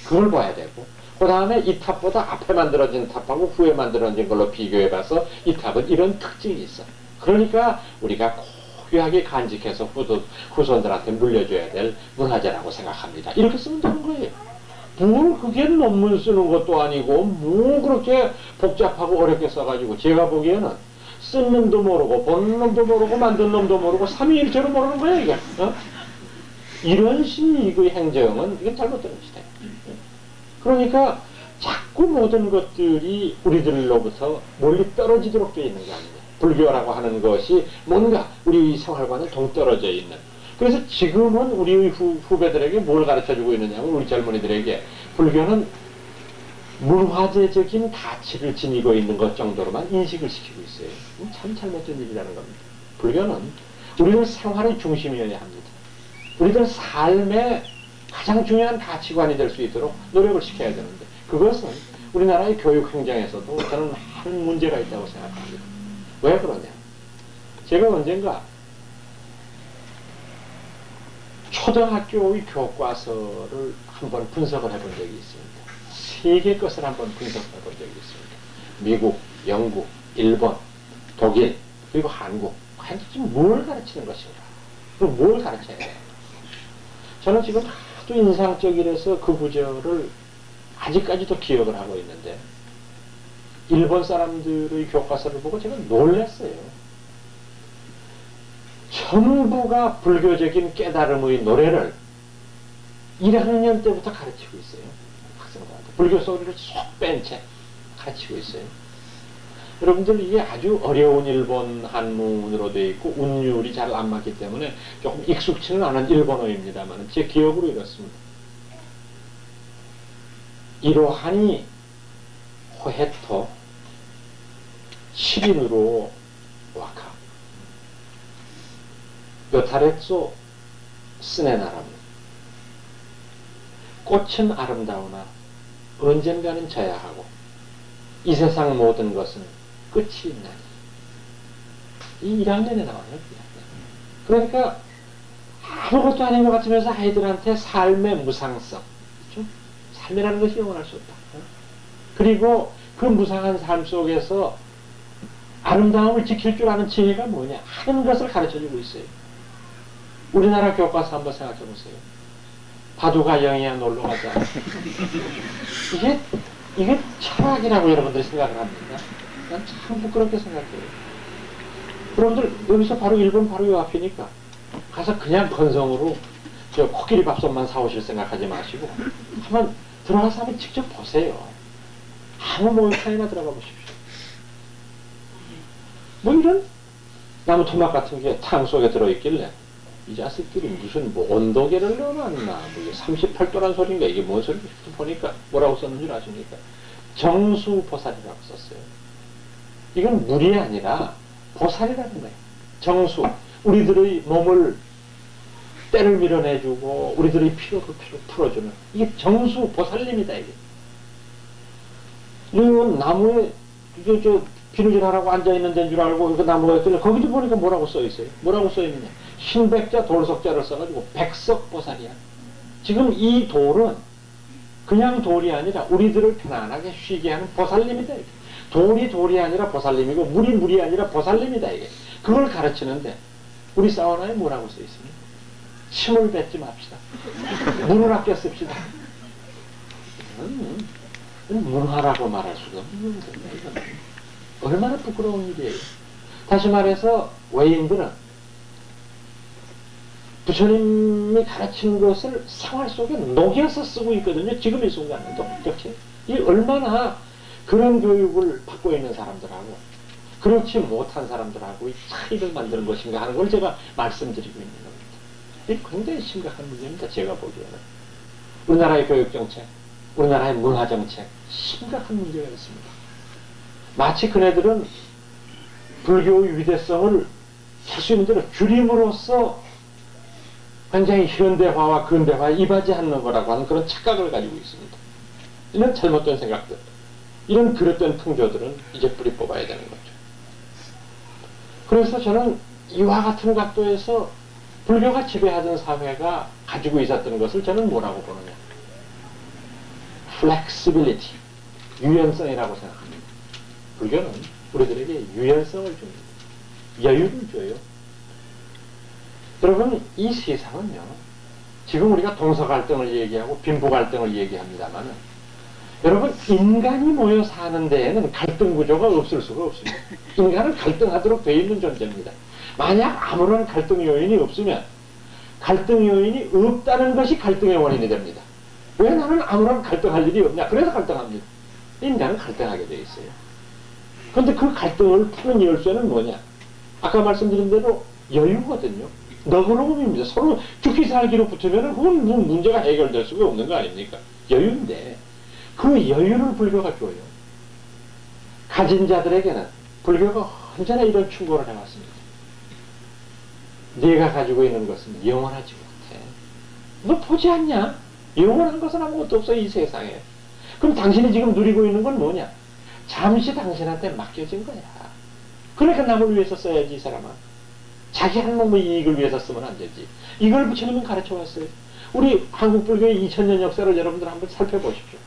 그걸 봐야 되고, 그 다음에 이 탑보다 앞에 만들어진 탑하고 후에 만들어진 걸로 비교해봐서 이 탑은 이런 특징이 있어. 그러니까 우리가 고귀하게 간직해서 후손들한테 물려줘야 될 문화재라고 생각합니다. 이렇게 쓰면 되는 거예요. 뭘 그게 논문 쓰는 것도 아니고 뭐 그렇게 복잡하고 어렵게 써가지고, 제가 보기에는 쓴 놈도 모르고 보는 놈도 모르고 만든 놈도 모르고 삼위일체로 모르는 거예요 이게. 이런 그 행정은 이건 잘못된 것이다. 그러니까 자꾸 모든 것들이 우리들로부터 멀리 떨어지도록 되어 있는 게 아니냐. 불교라고 하는 것이 뭔가 우리 생활과는 동떨어져 있는. 그래서 지금은 우리 후배들에게 뭘 가르쳐주고 있느냐면, 우리 젊은이들에게 불교는 문화재적인 가치를 지니고 있는 것 정도로만 인식을 시키고 있어요. 참 잘못된 일이라는 겁니다. 불교는 우리들 생활의 중심이어야 합니다. 우리들 삶의 가장 중요한 가치관이 될 수 있도록 노력을 시켜야 되는데, 그것은 우리나라의 교육 행정에서도 저는 많은 문제가 있다고 생각합니다. 왜 그러냐? 제가 언젠가 초등학교의 교과서를 한번 분석을 해본 적이 있습니다. 세계 것을 한번 분석해 본 적이 있습니다. 미국, 영국, 일본, 독일, 그리고 한국. 과연 지금 뭘 가르치는 것인가? 그리고 뭘 가르쳐야 돼요? 저는 지금 하도 인상적이라서 그 구절을 아직까지도 기억을 하고 있는데, 일본 사람들의 교과서를 보고 제가 놀랐어요. 전부가 불교적인 깨달음의 노래를 1학년 때부터 가르치고 있어요. 학생들한테 불교 소리를 쏙 뺀 채 가르치고 있어요. 여러분들, 이게 아주 어려운 일본 한문으로 되어 있고 운율이 잘 안 맞기 때문에 조금 익숙치는 않은 일본어입니다만 제 기억으로 이렇습니다. 이로하니 호헤토 시린으로 와카 요타레쏘 스네나람. 꽃은 아름다우나 언젠가는 져야 하고 이 세상 모든 것은 끝이 있나니. 이 1학년에 나와요. 그러니까 아무것도 아닌 것 같으면서 아이들한테 삶의 무상성, 그렇죠? 삶이라는 것이 영원할 수 없다. 그리고 그 무상한 삶 속에서 아름다움을 지킬 줄 아는 지혜가 뭐냐 하는 것을 가르쳐주고 있어요. 우리나라 교과서 한번 생각해 보세요. 바둑아 영희야 놀러 가자. 이게 철학이라고 여러분들이 생각을 합니다. 난 참 부끄럽게 생각해요. 여러분들 여기서 바로 일본 바로 요 앞이니까 가서 그냥 건성으로 저 코끼리 밥솥만 사오실 생각하지 마시고 한번 들어가서 한번 직접 보세요. 아무 모임탕이나 들어가 보십시오. 뭐 이런 나무 토막 같은 게 탕 속에 들어있길래 이 자식들이 무슨 뭐 온도계를 넣어놨나, 뭐 이게 38도란 소리인가, 이게 뭔 소리인가 보니까 뭐라고 썼는 줄 아십니까? 정수보살이라고 썼어요. 이건 물이 아니라 보살이라는 거예요. 정수. 우리들의 몸을 때를 밀어내주고 우리들의 피로를 풀어주는 이게 정수 보살님이다. 이게. 이건 나무에 저 비누질하라고 앉아있는 데인 줄 알고 그 나무가 있길래 거기도 보니까 뭐라고 써있어요. 뭐라고 써있느냐. 흰백자 돌석자를 써가지고 백석보살이야. 지금 이 돌은 그냥 돌이 아니라 우리들을 편안하게 쉬게 하는 보살님이다. 이게. 돌이 아니라 보살님이고 물이 아니라 보살님이다. 이게. 그걸 가르치는데 우리 사우나에 뭐라고 써있습니까? 침을 뱉지 맙시다. 물을 아껴 씁시다. 문화라고 말할 수가 없는 겁니다. 얼마나 부끄러운 일이에요. 다시 말해서 외인들은 부처님이 가르치는 것을 생활 속에 녹여서 쓰고 있거든요. 지금 이 순간에도. 그렇지? 이 얼마나 그런 교육을 받고 있는 사람들하고 그렇지 못한 사람들하고 차이를 만드는 것인가 하는 걸 제가 말씀드리고 있는 겁니다. 이 굉장히 심각한 문제입니다. 제가 보기에는. 우리나라의 교육정책, 우리나라의 문화정책 심각한 문제가 있습니다. 마치 그네들은 불교의 위대성을 할 수 있는 대로 줄임으로써 굉장히 현대화와 근대화에 이바지하는 거라고 하는 그런 착각을 가지고 있습니다. 이런 잘못된 생각들, 이런 그릇된 풍조들은 이제 뿌리 뽑아야 되는 거죠. 그래서 저는 이와 같은 각도에서 불교가 지배하던 사회가 가지고 있었던 것을 저는 뭐라고 보느냐, flexibility, 유연성이라고 생각합니다. 불교는 우리들에게 유연성을 줍니다. 여유를 줘요. 여러분, 이 세상은요, 지금 우리가 동서 갈등을 얘기하고 빈부 갈등을 얘기합니다만, 여러분, 인간이 모여 사는 데에는 갈등 구조가 없을 수가 없습니다. 인간은 갈등하도록 되어 있는 존재입니다. 만약 아무런 갈등 요인이 없으면 갈등 요인이 없다는 것이 갈등의 원인이 됩니다. 왜 나는 아무런 갈등할 일이 없냐? 그래서 갈등합니다. 인간은 갈등하게 되어 있어요. 그런데 그 갈등을 푸는 열쇠는 뭐냐? 아까 말씀드린 대로 여유거든요. 너그러움입니다. 서로 죽기 살기로 붙으면 그건 뭐 문제가 해결될 수가 없는 거 아닙니까? 여유인데 그 여유를 불교가 줘요. 가진 자들에게는 불교가 언제나 이런 충고를 해왔습니다. 네가 가지고 있는 것은 영원하지 못해. 너 보지 않냐? 영원한 것은 아무것도 없어, 이 세상에. 그럼 당신이 지금 누리고 있는 건 뭐냐? 잠시 당신한테 맡겨진 거야. 그러니까 남을 위해서 써야지, 이 사람아. 자기 한 몸의 이익을 위해서 쓰면 안 되지. 이걸 부처님은 가르쳐 왔어요. 우리 한국 불교의 2000년 역사를 여러분들 한번 살펴보십시오.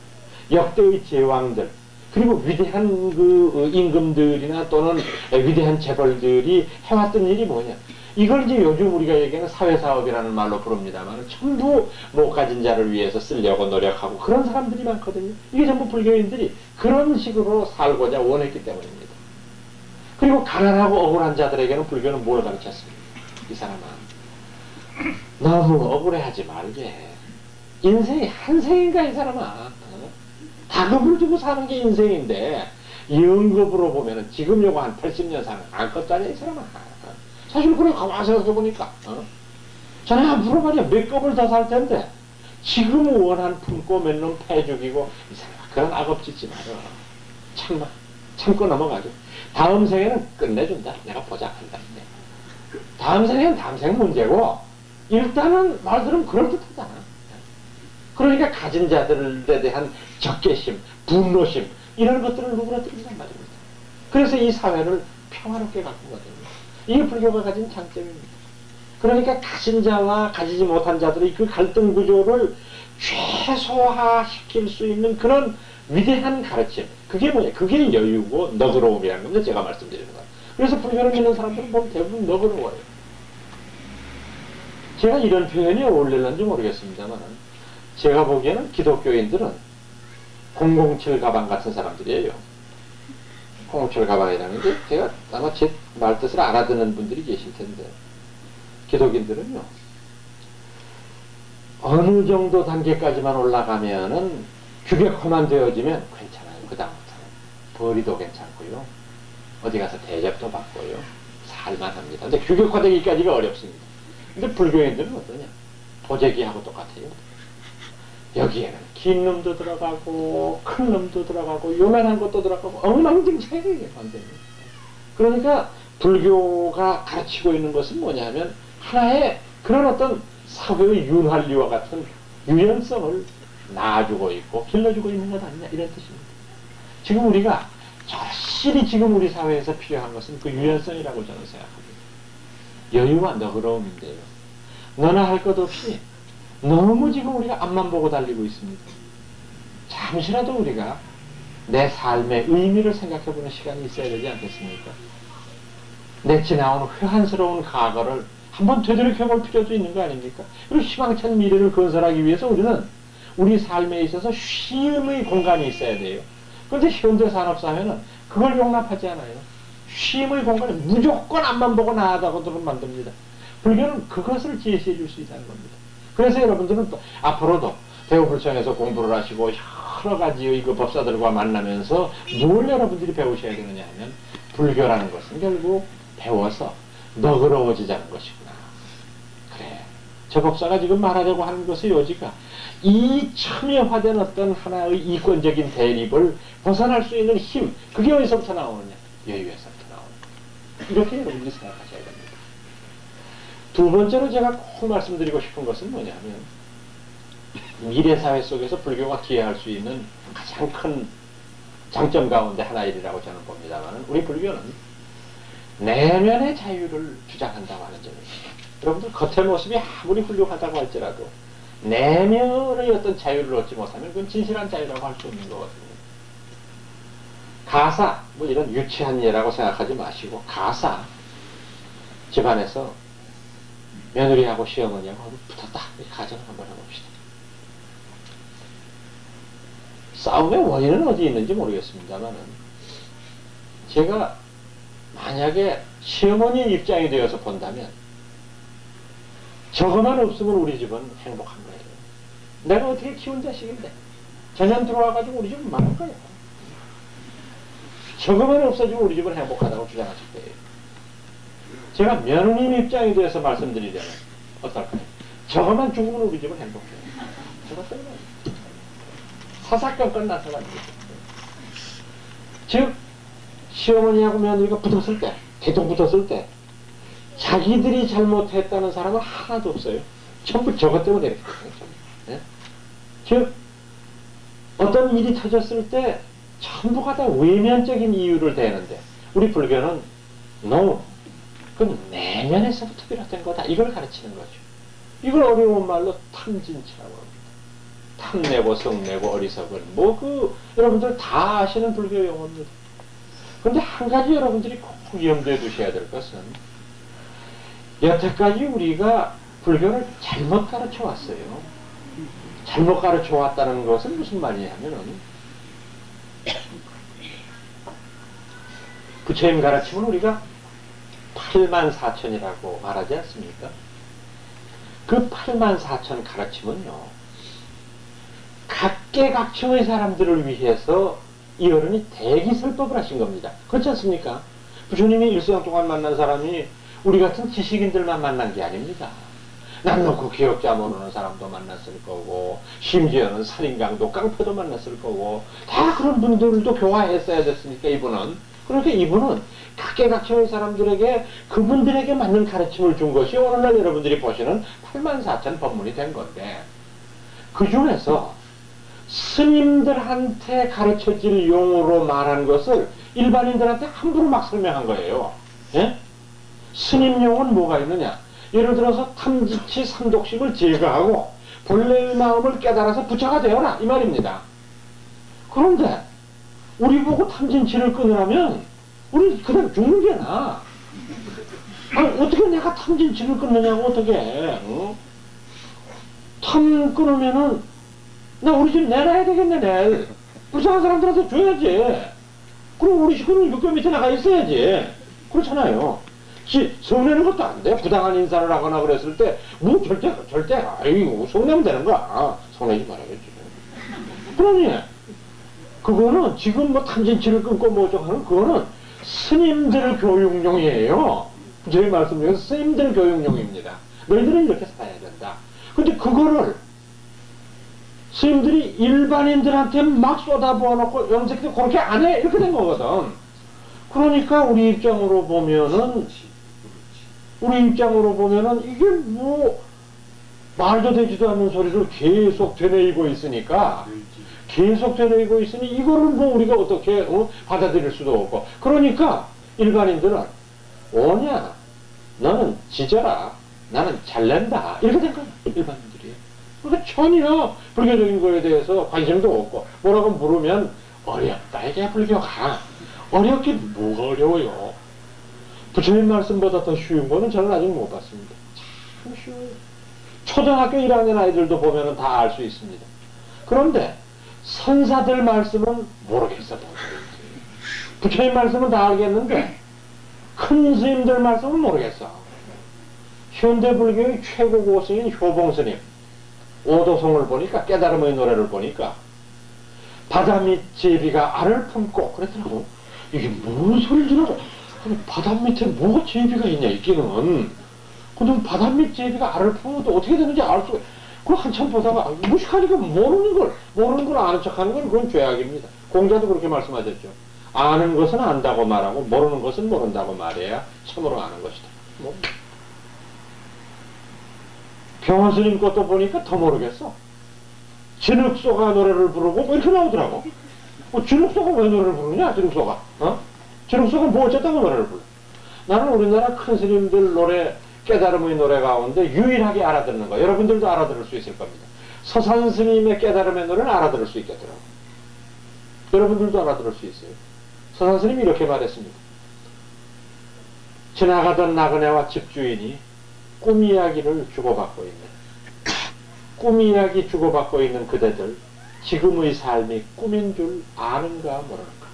역대의 제왕들, 그리고 위대한 그 임금들이나 또는 위대한 재벌들이 해왔던 일이 뭐냐? 이걸 이제 요즘 우리가 얘기하는 사회사업이라는 말로 부릅니다만, 전부 못 가진 자를 위해서 쓰려고 노력하고 그런 사람들이 많거든요. 이게 전부 불교인들이 그런 식으로 살고자 원했기 때문입니다. 그리고 가난하고 억울한 자들에게는 불교는 뭘 가르쳤습니까? 이 사람아, 너무 억울해하지 말게. 인생이 한 생인가, 이 사람아. 다급을 두고 사는 게 인생인데 연급으로 보면은 지금 요거 한 80년 사는 안것도 이 사람아. 사실 그래, 가만히 생각해보니까 전에 앞으로 말이야 몇 겁을 더 살 텐데 지금 원한 품고 몇 놈 패 죽이고, 이 사람아, 그런 악업 짓지 마라. 참고 넘어가죠. 다음 생에는 끝내준다. 내가 보자 한다. 다음 생에는 다음 생 문제고, 일단은 말들은 그럴듯하잖아. 그러니까 가진 자들에 대한 적개심, 분노심, 이런 것들을 누그러뜨린단 말입니다. 그래서 이 사회를 평화롭게 가꾸거든요. 이게 불교가 가진 장점입니다. 그러니까 가진 자와 가지지 못한 자들의 그 갈등 구조를 최소화시킬 수 있는 그런 위대한 가르침, 그게 뭐냐? 그게 여유고 너그러움이라는 겁니다. 제가 말씀드리는 거예요. 그래서 불교를 믿는 사람들은 보면 대부분 너그러워요. 제가 이런 표현이 어울릴는지 모르겠습니다만, 제가 보기에는 기독교인들은 007 가방 같은 사람들이에요. 007 가방이라는 게, 제가 아마 제 말뜻을 알아듣는 분들이 계실 텐데, 기독인들은요, 어느 정도 단계까지만 올라가면은 규격화만 되어지면 괜찮아요. 그 다음부터는 벌이도 괜찮고요, 어디 가서 대접도 받고요, 살만합니다. 근데 규격화되기까지가 어렵습니다. 근데 불교인들은 어떠냐? 도제기하고 똑같아요. 여기에는 긴 놈도 들어가고 큰 놈도 들어가고 요만한 것도 들어가고 엉망진창이에요, 완전히. 그러니까 불교가 가르치고 있는 것은 뭐냐면 하나의 그런 어떤 사회의 윤활유와 같은 유연성을 낳아주고 있고 길러주고 있는 것 아니냐, 이런 뜻입니다. 지금 우리가 절실히 지금 우리 사회에서 필요한 것은 그 유연성이라고 저는 생각합니다. 여유와 너그러움인데요, 너나 할 것 없이 너무 지금 우리가 앞만 보고 달리고 있습니다. 잠시라도 우리가 내 삶의 의미를 생각해보는 시간이 있어야 되지 않겠습니까? 내 지나온 회한스러운 과거를 한번 되돌이켜볼 필요도 있는 거 아닙니까? 그리고 희망찬 미래를 건설하기 위해서 우리는 우리 삶에 있어서 쉼의 공간이 있어야 돼요. 그런데 현대산업사회는 그걸 용납하지 않아요. 쉼의 공간을 무조건 앞만 보고 나아가도록 만듭니다. 불교는 그것을 제시해 줄 수 있다는 겁니다. 그래서 여러분들은 또 앞으로도 대우불청에서 공부를 하시고 여러 가지의 그 법사들과 만나면서 뭘 여러분들이 배우셔야 되느냐 하면, 불교라는 것은 결국 배워서 너그러워지자는 것이구나. 그래, 저 법사가 지금 말하려고 하는 것의 요지가 이 첨예화된 어떤 하나의 이권적인 대립을 벗어날 수 있는 힘, 그게 어디서부터 나오느냐? 여유에서부터 나오는 거예요. 이렇게 여러분들이 생각하셔야 됩니다. 두 번째로 제가 꼭 말씀드리고 싶은 것은 뭐냐면 미래 사회 속에서 불교가 기여할 수 있는 가장 큰 장점 가운데 하나이라고 저는 봅니다만 우리 불교는 내면의 자유를 주장한다고 하는 점입니다. 여러분들 겉의 모습이 아무리 훌륭하다고 할지라도 내면의 어떤 자유를 얻지 못하면 그건 진실한 자유라고 할 수 없는 거거든요. 가사, 뭐 이런 유치한 예라고 생각하지 마시고 가사, 집안에서 며느리하고 시어머니하고 붙었다 이 가정을 한번 해봅시다. 싸움의 원인은 어디 있는지 모르겠습니다만은 제가 만약에 시어머니 입장이 되어서 본다면 저거만 없으면 우리 집은 행복한 거예요. 내가 어떻게 키운 자식인데 전년 들어와가지고 우리 집은 망한 거예요. 저거만 없어지면 우리 집은 행복하다고 주장하실 때예요. 제가 며느님 입장이 되어서 말씀드리자면 어떨까요? 저거만 죽으면 우리 집은 행복해요. 저거 때문에 사사건건 나서가지고 즉 시어머니하고 며느리가 붙었을 때 대통 붙었을 때 자기들이 잘못했다는 사람은 하나도 없어요. 전부 저것 때문에 이렇게 됐어요. 네? 즉 어떤 일이 터졌을 때 전부가 다 외면적인 이유를 대는데 우리 불교는 no, 그건 내면에서부터 비롯된 거다. 이걸 가르치는 거죠. 이걸 어려운 말로 탐진치라고 합니다. 탐내고 성내고 어리석은 여러분들 다 아시는 불교 용어입니다. 그런데 한 가지 여러분들이 꼭 염두에 두셔야 될 것은 여태까지 우리가 불교를 잘못 가르쳐 왔어요. 잘못 가르쳐 왔다는 것은 무슨 말이냐면은 부처님 가르침은 우리가 84,000이라고 말하지 않습니까? 그 84,000 가르침은요 각계각층의 사람들을 위해서 이 어른이 대기설법을 하신 겁니다. 그렇지 않습니까? 부처님이 일생 동안 만난 사람이 우리 같은 지식인들만 만난 게 아닙니다. 남 놓고 기억자 모르는 사람도 만났을 거고 심지어는 살인강도 깡패도 만났을 거고 다 그런 분들도 교화했어야 됐으니까 이분은 그러니까 이분은 각계각층의 사람들에게 그분들에게 맞는 가르침을 준 것이 오늘날 여러분들이 보시는 84,000 법문이 된 건데 그 중에서 스님들한테 가르쳐질 용어로 말한 것을 일반인들한테 함부로 막 설명한 거예요. 예? 스님용은 뭐가 있느냐? 예를 들어서 탐지치 삼독심을 제거하고 본래의 마음을 깨달아서 부처가 되어라 이 말입니다. 그런데 우리 보고 탐진치를 끊으라면 우리 그냥 죽는 게 나아. 아니, 어떻게 내가 탐진치를 끊느냐고 어떻게 해? 어? 탐 끊으면은 나 우리 집 내놔야 되겠네 내일. 불쌍한 사람들한테 줘야지. 그럼 우리 식구는 육교 밑에 나가 있어야지. 그렇잖아요. 성내는 것도 안 돼. 부당한 인사를 하거나 그랬을 때 뭐 절대 아이고 성내면 되는 거야. 성내지 말아야지. 그러니 그거는 지금 뭐 탐진치를 끊고 뭐죠 하는 그거는 스님들 교육용이에요. 저희 말씀 중에서 스님들 교육용입니다. 너희들은 이렇게 살아야 된다. 근데 그거를 스님들이 일반인들한테 막 쏟아부어놓고 염색도 그렇게 안 해. 이렇게 된 거거든. 그러니까 우리 입장으로 보면은 이게 뭐 말도 되지도 않는 소리를 계속 되뇌이고 있으니까 이거를 뭐 우리가 어떻게 받아들일 수도 없고 그러니까 일반인들은 오냐 너는 지져라 나는 잘낸다 이렇게 된 거야 일반인들이. 그러니까 전혀 불교적인 거에 대해서 관심도 없고 뭐라고 물으면 어렵다 이게 불교가. 어렵게 뭐가 어려워요. 부처님 말씀보다 더 쉬운 거는 저는 아직 못 봤습니다. 참 쉬워요. 초등학교 1학년 아이들도 보면 다 알 수 있습니다. 그런데 선사들 말씀은 모르겠어. 부처님 말씀은 다 알겠는데 큰 스님들 말씀은 모르겠어. 현대 불교의 최고 고승인 효봉스님 오도성을 보니까 깨달음의 노래를 보니까 바다 밑 제비가 알을 품고 그랬더라고. 이게 무슨 소리인지 알아? 아니 바다 밑에 뭐가 제비가 있냐 있기는. 근데 바다 밑 제비가 알을 품으면 또 어떻게 되는지 알 수가. 그걸 한참 보다가 무식하니까 모르는 걸 아는 척하는 건 그건 죄악입니다. 공자도 그렇게 말씀하셨죠. 아는 것은 안다고 말하고 모르는 것은 모른다고 말해야 참으로 아는 것이다. 뭐. 병원스님 것도 보니까 더 모르겠어. 진흙소가 노래를 부르고 뭐 이렇게 나오더라고. 진흙소가 왜 노래를 부르냐, 진흙소가. 진흙소가 뭐 어쨌다고 노래를 불러. 나는 우리나라 큰 스님들 노래, 깨달음의 노래 가운데 유일하게 알아듣는 거, 여러분들도 알아들을 수 있을 겁니다. 서산 스님의 깨달음의 노래는 알아들을 수 있겠더라고. 여러분들도 알아들을 수 있어요. 서산 스님이 이렇게 말했습니다. 지나가던 나그네와 집주인이 꿈 이야기를 주고받고 있는, 꿈 이야기 주고받고 있는 그대들, 지금의 삶이 꿈인 줄 아는가 모르는가.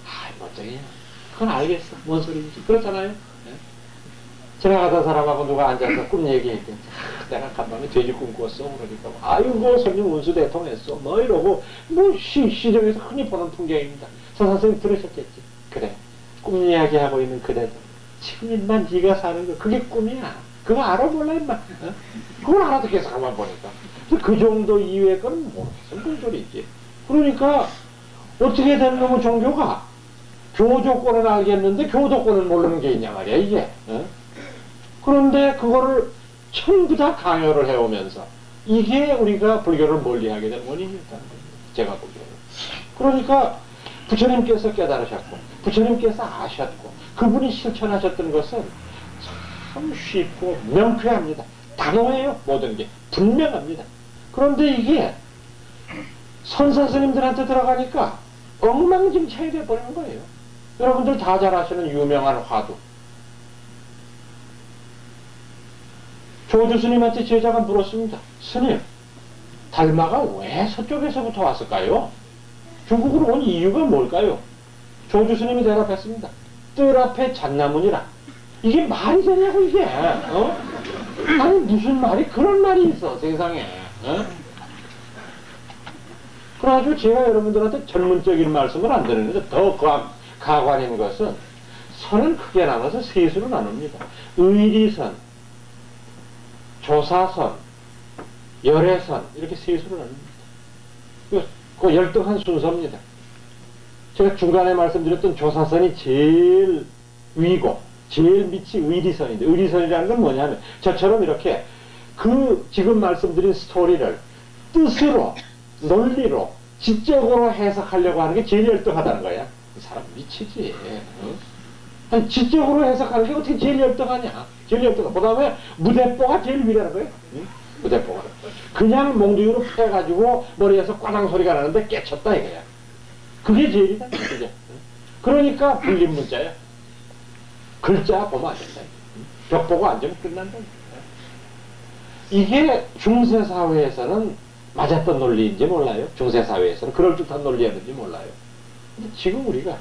아이 멋쟁이야. 그건 알겠어. 뭔 소리인지. 그렇잖아요. 네? 지나가던 사람하고 누가 앉아서 꿈 얘기했대. 내가 간밤에 돼지 꿈 꿨어. 그러니까 아이고 손님 운수 대통했어. 뭐 이러고 뭐 시정에서 흔히 보는 풍경입니다. 서 선생님 들으셨겠지. 그래. 꿈 이야기하고 있는 그대들. 지금 인만 네가 사는 거 그게 꿈이야. 그거 알아 몰라 인마. 어? 그걸 알아듣겠어 가만 보니까. 그 정도 이외의 건 모르겠어. 무슨 소리지. 그러니까 어떻게 된 놈의 종교가 교조권은 알겠는데 교도권은 모르는 게 있냐 말이야 이게. 어? 그런데 그거를 전부 다 강요를 해오면서 이게 우리가 불교를 멀리하게 된 원인이었다는 겁니다. 제가 보기에는. 그러니까 부처님께서 깨달으셨고 부처님께서 아셨고 그분이 실천하셨던 것은 참 쉽고 명쾌합니다. 단호해요. 모든 게 분명합니다. 그런데 이게 선사스님들한테 들어가니까 엉망진창이 돼버리는 거예요. 여러분들 다 잘 아시는 유명한 화두. 조주 스님한테 제자가 물었습니다. 스님, 달마가 왜 서쪽에서부터 왔을까요? 중국으로 온 이유가 뭘까요? 조주 스님이 대답했습니다. 뜰 앞에 잣나무니라. 이게 말이 되냐고 이게. 어? 아니 무슨 말이 그런 말이 있어 세상에. 어? 그래가지고 제가 여러분들한테 전문적인 말씀을 안 드리는데 더 가관인 것은 선은 크게 나눠서 세 수로 나눕니다. 의리선, 조사선, 열애선 이렇게 세 수로 나눕니다. 그 열등한 순서입니다. 제가 중간에 말씀드렸던 조사선이 제일 위고 제일 밑이 의리선인데 의리선이라는 건 뭐냐면 저처럼 이렇게 그 지금 말씀드린 스토리를 뜻으로 논리로 지적으로 해석하려고 하는 게 제일 열등하다는 거야. 그 사람 미치지. 어? 지적으로 해석하는 게 어떻게 제일 열등하냐. 제일 열등하. 그 다음에 무대뽀가 제일 위라는 거예요. 응? 무대뽀가. 그냥 몽둥이로 패가지고 머리에서 꽈당 소리가 나는데 깨쳤다 이거야. 그게 제일이다. 그게. 그러니까 불림 문자야. 글자 보면 안 된다. 벽 보고 앉으면 끝난다. 이게 중세사회에서는 맞았던 논리인지 몰라요. 중세사회에서는 그럴듯한 논리였는지 몰라요. 근데 지금 우리가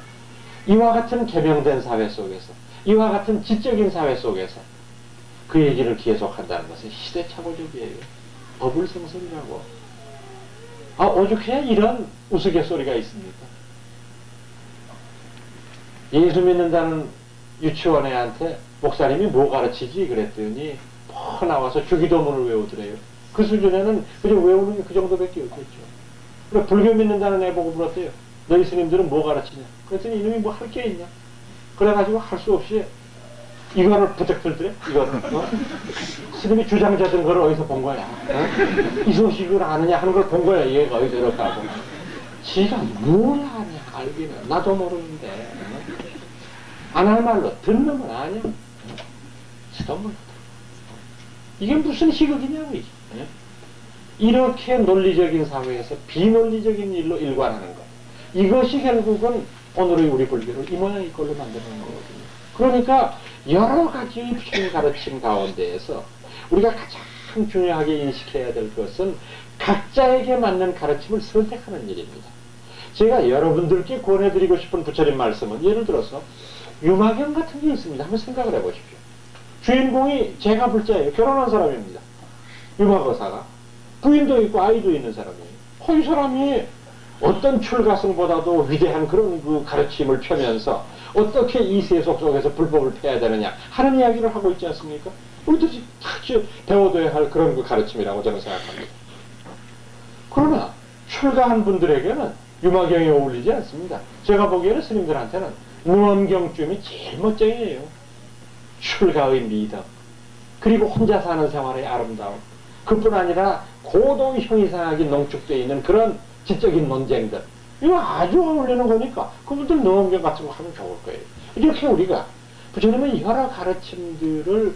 이와 같은 개명된 사회 속에서 이와 같은 지적인 사회 속에서 그 얘기를 계속한다는 것은 시대착오적이에요. 어불성설이라고. 아 오죽해야 이런 우스갯소리가 있습니까? 예수 믿는다는 유치원 애한테 목사님이 뭐 가르치지 그랬더니 뭐 나와서 주기도문을 외우더래요. 그 수준에는 그냥 외우는 게 그 정도밖에 없겠죠. 그래 불교 믿는다는 애 보고 물었대요. 너희 스님들은 뭐 가르치냐? 그랬더니 이놈이 뭐 할 게 있냐? 그래가지고 할 수 없이 이거를 부쩍 들더래. 이거를. 어? 스님이 주장자든 걸 어디서 본 거야? 어? 이 소식을 아느냐 하는 걸 본 거야. 얘가 어디서 이렇게 하고. 지가 뭘 아냐 알기는. 나도 모르는데. 어? 안 할 말로 듣는 건 아냐? 지도 몰라. 이게 무슨 희극이냐고 이게. 예? 이렇게 논리적인 사회에서 비논리적인 일로 일관하는 것. 이것이 결국은 오늘의 우리 불교를 이 모양 이 꼴로 만드는 거거든요. 그러니까 여러 가지의 부처님 가르침 가운데에서 우리가 가장 중요하게 인식해야 될 것은 각자에게 맞는 가르침을 선택하는 일입니다. 제가 여러분들께 권해드리고 싶은 부처님 말씀은 예를 들어서 유마경 같은 게 있습니다. 한번 생각을 해보십시오. 주인공이 제가 불자예요. 결혼한 사람입니다. 유마거사가. 부인도 있고 아이도 있는 사람이에요. 이 사람이 어떤 출가승보다도 위대한 그런 그 가르침을 펴면서 어떻게 이 세속 속에서 불법을 펴야 되느냐 하는 이야기를 하고 있지 않습니까? 우리들이 다 배워둬야 할 그런 그 가르침이라고 저는 생각합니다. 그러나 출가한 분들에게는 유마경이 어울리지 않습니다. 제가 보기에는 스님들한테는 무엄경쯤이 제일 멋쟁이에요. 출가의 미덕, 그리고 혼자 사는 생활의 아름다움, 그뿐 아니라 고동 형이상하게 농축되어 있는 그런 지적인 논쟁들, 이거 아주 어울리는 거니까 그분들 무엄경 같은 거 하면 좋을 거예요. 이렇게 우리가 부처님의 여러 가르침들을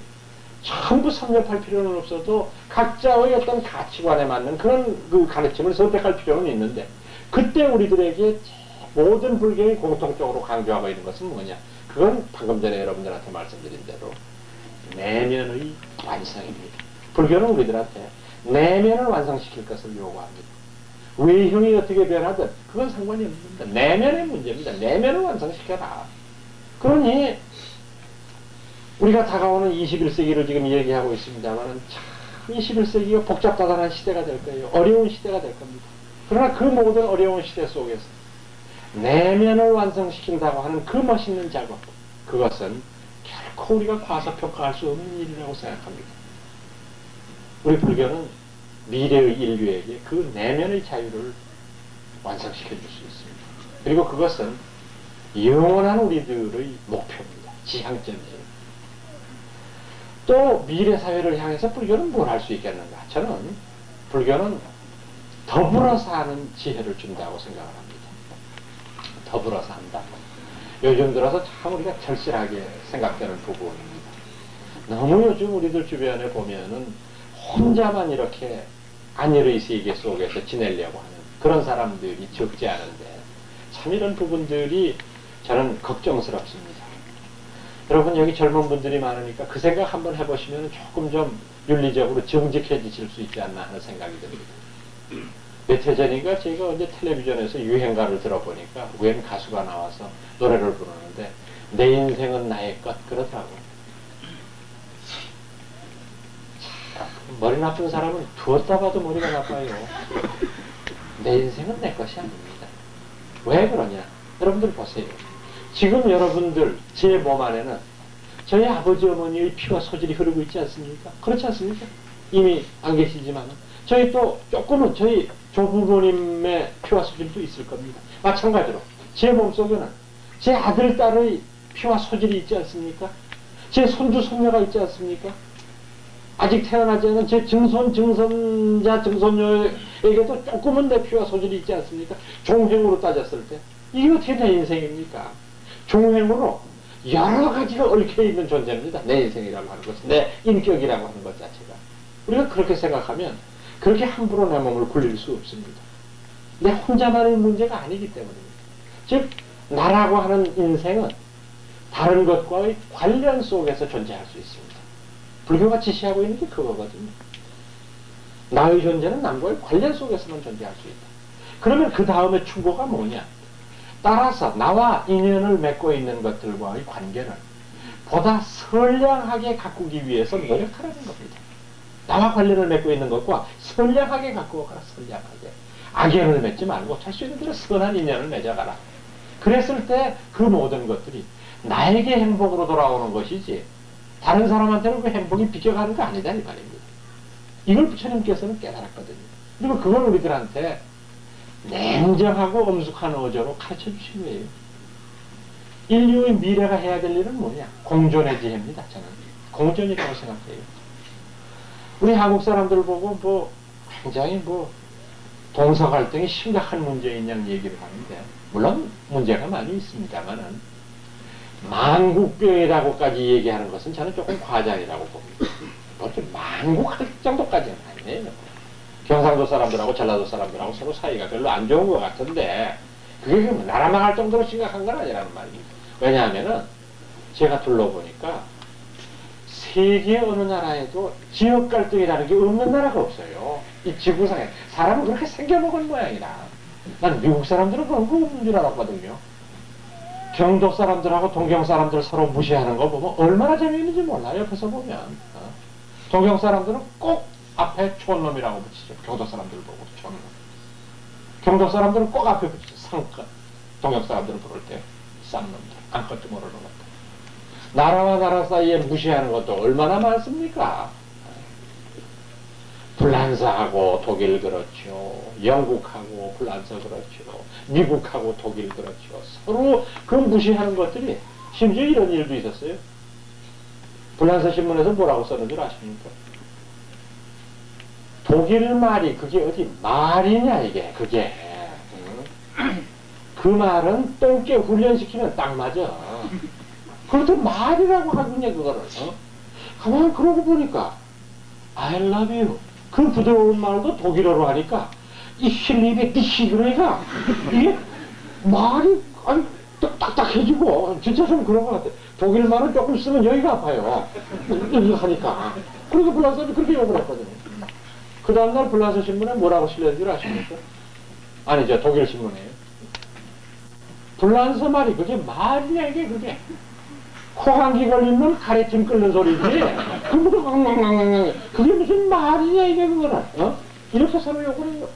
전부 섭렵할 필요는 없어도 각자의 어떤 가치관에 맞는 그런 그 가르침을 선택할 필요는 있는데, 그때 우리들에게 모든 불경이 공통적으로 강조하고 있는 것은 뭐냐? 그건 방금 전에 여러분들한테 말씀드린 대로 내면의 완성입니다. 불교는 우리들한테 내면을 완성시킬 것을 요구합니다. 외형이 어떻게 변하든 그건 상관이 없습니다. 내면의 문제입니다. 내면을 완성시켜라. 그러니 우리가 다가오는 21세기를 지금 얘기하고 있습니다만 참 21세기가 복잡다단한 시대가 될 거예요. 어려운 시대가 될 겁니다. 그러나 그 모든 어려운 시대 속에서 내면을 완성시킨다고 하는 그 멋있는 작업, 그것은 결코 우리가 과소평가할 수 없는 일이라고 생각합니다. 우리 불교는 미래의 인류에게 그 내면의 자유를 완성시켜 줄 수 있습니다. 그리고 그것은 영원한 우리들의 목표입니다. 지향점이에요. 또 미래 사회를 향해서 불교는 뭘 할 수 있겠는가? 저는 불교는 더불어 사는 지혜를 준다고 생각을 합니다. 더불어 산다. 요즘 들어서 참 우리가 절실하게 생각되는 부분입니다. 너무 요즘 우리들 주변에 보면은 혼자만 이렇게 안일의 세계 속에서 지내려고 하는 그런 사람들이 적지 않은데, 참 이런 부분들이 저는 걱정스럽습니다. 여러분 여기 젊은 분들이 많으니까 그 생각 한번 해보시면 조금 좀 윤리적으로 정직해지실 수 있지 않나 하는 생각이 듭니다. 몇 해 전인가 제가 언제 텔레비전에서 유행가를 들어보니까 웬 가수가 나와서 노래를 부르는데 내 인생은 나의 것 그러더라고요. 머리 나쁜 사람은 두었다 봐도 머리가 나빠요. 내 인생은 내 것이 아닙니다. 왜 그러냐? 여러분들 보세요. 지금 여러분들 제 몸 안에는 저희 아버지 어머니의 피와 소질이 흐르고 있지 않습니까? 그렇지 않습니까? 이미 안 계시지만 저희 또 조금은 저희 조부모님의 피와 소질도 있을 겁니다. 마찬가지로 제 몸속에는 제 아들, 딸의 피와 소질이 있지 않습니까? 제 손주, 손녀가 있지 않습니까? 아직 태어나지 않은 제 증손, 증손자, 증손녀에게도 조금은 내 피와 소질이 있지 않습니까? 종행으로 따졌을 때 이게 어떻게 내 인생입니까? 종행으로 여러 가지가 얽혀있는 존재입니다. 내 인생이라고 하는 것은, 내 인격이라고 하는 것 자체가. 우리가 그렇게 생각하면 그렇게 함부로 내 몸을 굴릴 수 없습니다. 내 혼자만의 문제가 아니기 때문입니다. 즉 나라고 하는 인생은 다른 것과의 관련 속에서 존재할 수 있습니다. 불교가 지시하고 있는 게 그거거든요. 나의 존재는 남과의 관련 속에서만 존재할 수 있다. 그러면 그 다음에 충고가 뭐냐? 따라서 나와 인연을 맺고 있는 것들과의 관계를 보다 선량하게 가꾸기 위해서 노력하라는 겁니다. 나와 관련을 맺고 있는 것과 선량하게 갖고 가라. 선량하게. 악연을 맺지 말고 할 수 있는 대로 선한 인연을 맺어가라. 그랬을 때 그 모든 것들이 나에게 행복으로 돌아오는 것이지 다른 사람한테는 그 행복이 비껴가는 거 아니다 이 말입니다. 이걸 부처님께서는 깨달았거든요. 그리고 그걸 우리들한테 냉정하고 엄숙한 어조로 가르쳐 주신 거예요. 인류의 미래가 해야 될 일은 뭐냐? 공존의 지혜입니다. 저는 공존이라고 생각해요. 우리 한국 사람들 보고 굉장히 동서 갈등이 심각한 문제인 양 얘기를 하는데, 물론 문제가 많이 있습니다만은 만국병이라고까지 얘기하는 것은 저는 조금 과장이라고 봅니다. 그렇게 만국할 정도까지는 아니네요. 경상도 사람들하고 전라도 사람들하고 서로 사이가 별로 안 좋은 것 같은데 그게 나라 망할 정도로 심각한 건 아니라는 말입니다. 왜냐하면은 제가 둘러보니까 세계 어느 나라에도 지역 갈등이라는 게 없는 나라가 없어요. 이 지구상에 사람은 그렇게 생겨먹은 모양이라. 난 미국 사람들은 그런 거 없는 줄 알았거든요. 경도 사람들하고 동경 사람들 서로 무시하는 거 보면 얼마나 재미있는지 몰라요. 옆에서 보면. 동경 사람들은 꼭 앞에 촌놈이라고 붙이죠. 경도 사람들 보고 촌놈. 경도 사람들은 꼭 앞에 붙이죠. 상껏. 동경 사람들을 부를 때 쌍놈들. 아무것도 모르는 것들. 나라와 나라 사이에 무시하는 것도 얼마나 많습니까? 불란서하고 독일 그렇죠. 영국하고 불란서 그렇죠. 미국하고 독일 그렇죠. 서로 그 무시하는 것들이 심지어 이런 일도 있었어요. 불란서 신문에서 뭐라고 썼는 줄 아십니까? 독일 말이 그게 어디 말이냐 이게 그게 그 말은 똥개 훈련시키면 딱 맞아. 그래도 말이라고 하군요 그거를. 가만히 그러고 보니까 I love you 그 부드러운 말도 독일어로 하니까 이 실립의 디시 그러니까 이게 말이 아니 딱딱해지고 진짜 좀 그런 것 같아. 독일 말은 조금 쓰면 여기가 아파요. 이거 하니까. 그러니까 불란서는 그렇게 욕을 했거든요. 그 다음날 불란서 신문에 뭐라고 실렸는 줄 아십니까? 아니죠 독일 신문이에요. 불란서 말이 그게 말이냐 이게 그게 코감기 걸리면 카레찜 끓는 소리지 그게 무슨 말이냐 이게 그거는 이렇게 서로 욕을 해요.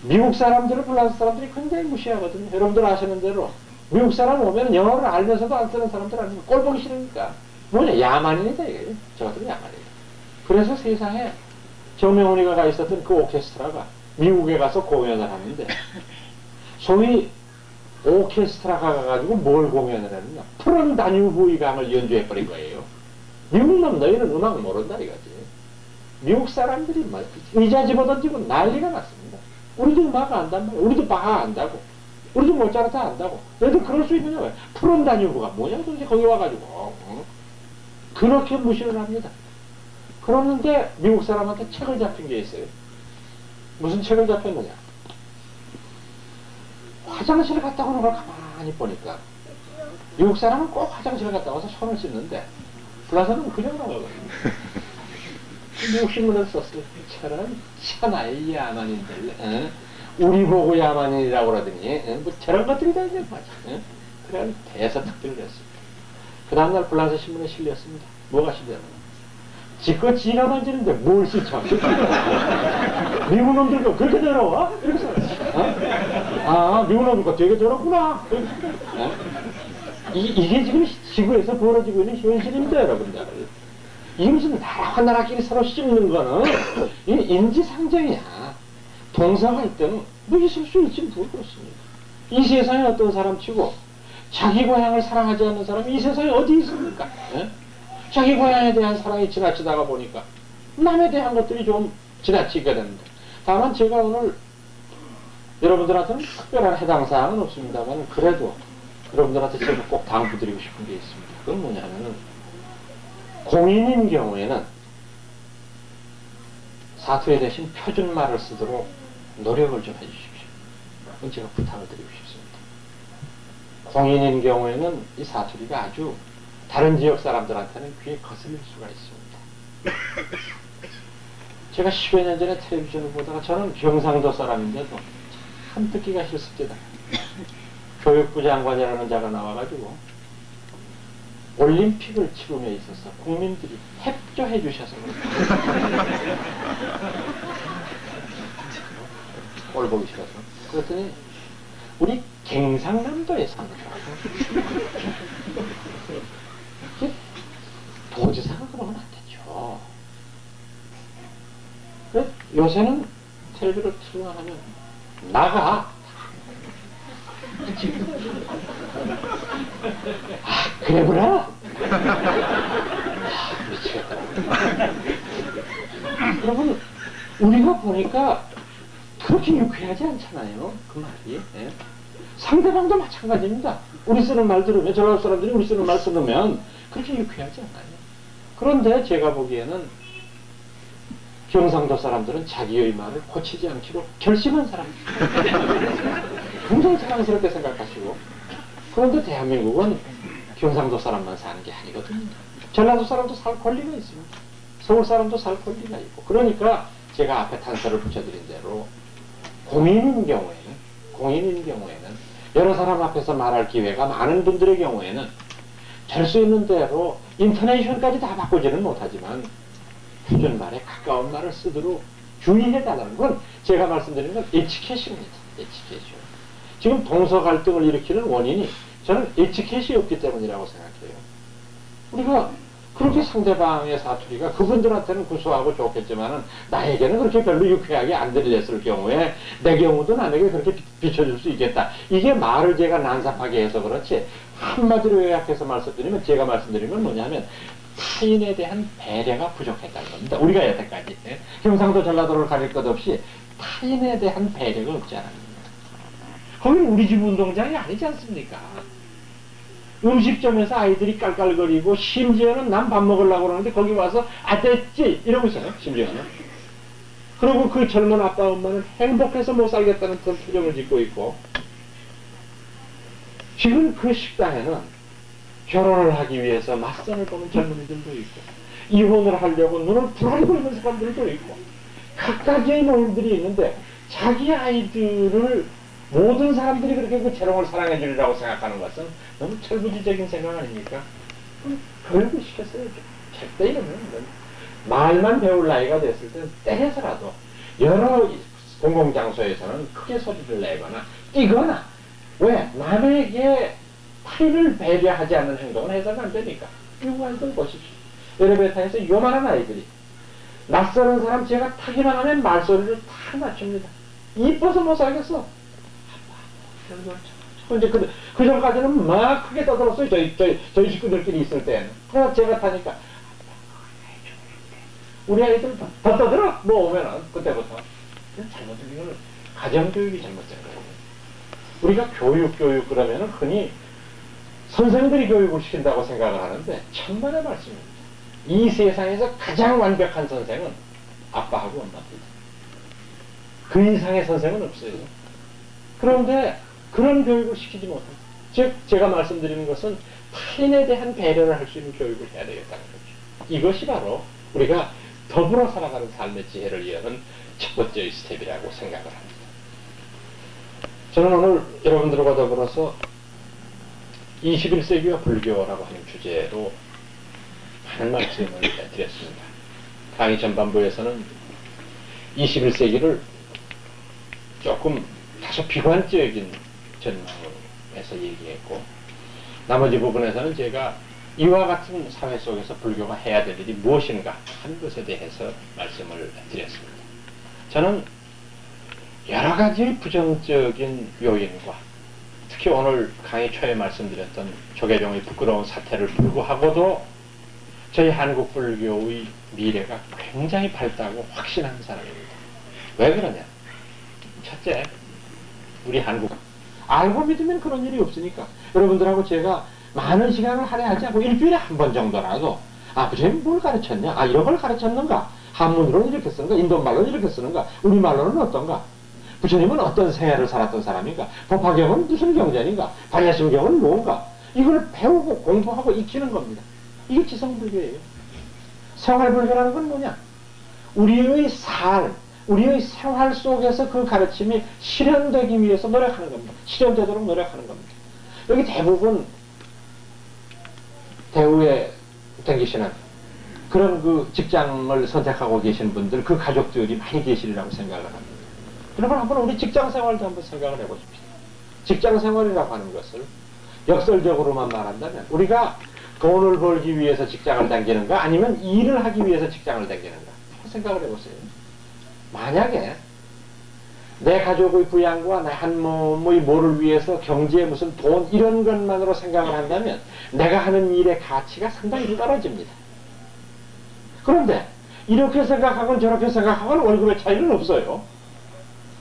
미국 사람들은 불란서 사람들이 굉장히 무시하거든요. 여러분들 아시는 대로 미국 사람 오면 영어를 알면서도 안 쓰는 사람들 아니면 꼴 보기 싫으니까 뭐냐 야만인이다 이게 저 같은 야만이다. 그래서 세상에 정명훈이가 가 있었던 그 오케스트라가 미국에 가서 공연을 하는데 소위 오케스트라가 가가지고 뭘 공연을 했느냐 푸른 다뉴브 강을 연주해버린 거예요. 미국 놈 너희는 음악 모른다 이거지. 미국 사람들이 막 의자 집어던지고 난리가 났습니다. 우리도 음악 안단 말이야. 우리도 바하 안다고. 우리도 모차르트 안다고. 너희들 그럴 수 있느냐 왜? 푸른 다뉴브가 뭐냐 도대체 거기 와가지고 그렇게 무시를 합니다. 그러는데 미국 사람한테 책을 잡힌 게 있어요. 무슨 책을 잡혔느냐? 화장실에 갔다 오는 걸 가만히 보니까 미국 사람은 꼭 화장실에 갔다 와서 손을 씻는데 불란서는 그냥 나가거든요. 미국 신문에서 썼어요. 저런 천하의 야만인들 우리 보고 야만인이라고 그러더니 뭐 저런 것들이 다 이제 맞아. 그런 대서특필을 했습니다. 그 다음날 불란서 신문에 실렸습니다. 뭐가 실렸느냐? 지껏 지가 만지는데 뭘 씻어? 미국 놈들도 그렇게 더러워? 이렇게 아, 미국 놈들도 되게 더럽구나. 이게 지금 지구에서 벌어지고 있는 현실입니다, 여러분들. 이게 무슨 나라끼리 서로 씹는 거는 인지상정이야. 동서갈등 뭐 있을 수 있지 뭐 그렇습니다. 이 세상에 어떤 사람 치고 자기 고향을 사랑하지 않는 사람이 이 세상에 어디 있습니까? 자기 고향에 대한 사랑이 지나치다가 보니까 남에 대한 것들이 좀 지나치게 됩니다. 다만 제가 오늘 여러분들한테는 특별한 해당 사항은 없습니다만 그래도 여러분들한테 제가 꼭 당부드리고 싶은 게 있습니다. 그건 뭐냐면은 공인인 경우에는 사투리 대신 표준말을 쓰도록 노력을 좀 해주십시오. 그건 제가 부탁을 드리고 싶습니다. 공인인 경우에는 이 사투리가 아주 다른 지역 사람들한테는 귀에 거슬릴 수가 있습니다. 제가 10여 년 전에 텔레비전을 보다가 저는 경상도 사람인데도 참 듣기가 싫습니다. 교육부 장관이라는 자가 나와가지고 올림픽을 치rum에 있어서 국민들이 협조해 주셔서 꼴 보기 싫어서 그랬더니 우리 경상남도에 사는 사람 도지사가 그러면 안 되죠. 요새는 텔레비를 틀어만 하면 나가. 아, 그래보라? 미치겠다. 여러분, 우리가 보니까 그렇게 유쾌하지 않잖아요. 그 말이. 예? 상대방도 마찬가지입니다. 우리 쓰는 말 들으면, 저런 사람들이 우리 쓰는 말 들으면 그렇게 유쾌하지 않아요. 그런데 제가 보기에는 경상도 사람들은 자기의 말을 고치지 않기로 결심한 사람입니다. 굉장히 자랑스럽게 생각하시고 그런데 대한민국은 경상도 사람만 사는 게 아니거든요. 전라도 사람도 살 권리가 있습니다. 서울 사람도 살 권리가 있고 그러니까 제가 앞에 단서를 붙여드린 대로 공인인 경우에는 여러 사람 앞에서 말할 기회가 많은 분들의 경우에는 될 수 있는 대로 인터네이션까지 다 바꾸지는 못하지만 표준말에 가까운 말을 쓰도록 주의해달라는 건 제가 말씀드리는 건 에티켓입니다. 에티켓이요. 지금 동서 갈등을 일으키는 원인이 저는 에티켓이 없기 때문이라고 생각해요. 우리가 그렇게 상대방의 사투리가 그분들한테는 구수하고 좋겠지만은 나에게는 그렇게 별로 유쾌하게 안 들렸을 경우에 내 경우도 남에게 그렇게 비춰줄 수 있겠다. 이게 말을 제가 난삽하게 해서 그렇지 한마디로 요약해서 말씀드리면 제가 말씀드린 건 뭐냐면 타인에 대한 배려가 부족했다는 겁니다. 우리가 여태까지 경상도 전라도를 가릴 것 없이 타인에 대한 배려가 없지 않습니다. 거기는 우리 집 운동장이 아니지 않습니까? 음식점에서 아이들이 깔깔거리고 심지어는 난 밥 먹으려고 그러는데 거기 와서 아 됐지 이러고 있어요. 심지어는. 그리고 그 젊은 아빠 엄마는 행복해서 못 살겠다는 그런 표정을 짓고 있고 지금 그 식당에는 결혼을 하기 위해서 맞선을 보는 젊은이들도 있고 이혼을 하려고 눈을 부라리고 있는 사람들도 있고 각가지의 모임들이 있는데 자기 아이들을 모든 사람들이 그렇게 그 재롱을 사랑해 주리라고 생각하는 것은 너무 철부지적인 생각 아닙니까? 교육을 시켰어요. 절대 이러면 말만 배울 나이가 됐을 때 때려서라도 여러 공공장소에서는 크게 소리를 내거나 뛰거나 왜? 남에게 타인을 배려하지 않는 행동은 해서는 안 되니까. 미국 아이들 보십시오. 엘리베이터에서 요만한 아이들이 낯서는 사람 제가 타기만 하면 말소리를 다 낮춥니다. 이뻐서 못 살겠어. 이제 그 전까지는 막 크게 떠들었어요. 저희 식구들끼리 있을 때는. 그러나 제가 타니까 우리 아이들 더 떠들어. 뭐 오면은 그때부터 잘못된 거는 가정교육이 잘못된 거예요. 우리가 교육 그러면은 흔히 선생들이 교육을 시킨다고 생각을 하는데 천만의 말씀입니다. 이 세상에서 가장 완벽한 선생은 아빠하고 엄마입니다. 그 이상의 선생은 없어요. 그런데 그런 교육을 시키지 못합니다. 즉 제가 말씀드리는 것은 타인에 대한 배려를 할 수 있는 교육을 해야 되겠다는 거죠. 이것이 바로 우리가 더불어 살아가는 삶의 지혜를 여는 첫 번째 스텝이라고 생각을 합니다. 저는 오늘 여러분들과 더불어서 21세기와 불교라고 하는 주제로 많은 말씀을 드렸습니다. 강의 전반부에서는 21세기를 조금 다소 비관적인 전망에서 얘기했고 나머지 부분에서는 제가 이와 같은 사회 속에서 불교가 해야 될 일이 무엇인가 하는 것에 대해서 말씀을 드렸습니다. 저는 여러 가지 부정적인 요인과 특히 오늘 강의 초에 말씀드렸던 조계종의 부끄러운 사태를 불구하고도 저희 한국 불교의 미래가 굉장히 밝다고 확신하는 사람입니다. 왜 그러냐? 첫째, 우리 한국 알고 믿으면 그런 일이 없으니까 여러분들하고 제가 많은 시간을 할애하지 않고 일주일에 한 번 정도라도 부처님이 뭘 가르쳤냐? 이런 걸 가르쳤는가? 한문으로는 이렇게 쓰는가? 인도말로는 이렇게 쓰는가? 우리말로는 어떤가? 부처님은 어떤 생애를 살았던 사람인가? 법화경은 무슨 경전인가? 반야심경은 뭔가? 이걸 배우고 공부하고 익히는 겁니다. 이게 지성불교예요. 생활불교라는 건 뭐냐? 우리의 삶, 우리의 생활 속에서 그 가르침이 실현되기 위해서 노력하는 겁니다. 실현되도록 노력하는 겁니다. 여기 대부분 대우에 다니시는 그런 그 직장을 선택하고 계신 분들, 그 가족들이 많이 계시리라고 생각을 합니다. 여러분 한번 우리 직장 생활도 한번 생각을 해보십시오. 직장 생활이라고 하는 것을 역설적으로만 말한다면 우리가 돈을 벌기 위해서 직장을 다니는가 아니면 일을 하기 위해서 직장을 다니는가 생각을 해보세요. 만약에 내 가족의 부양과 내 한 몸의 뭐를 위해서 경제 무슨 돈 이런 것만으로 생각을 한다면 내가 하는 일의 가치가 상당히 떨어집니다. 그런데 이렇게 생각하건 저렇게 생각하건 월급의 차이는 없어요.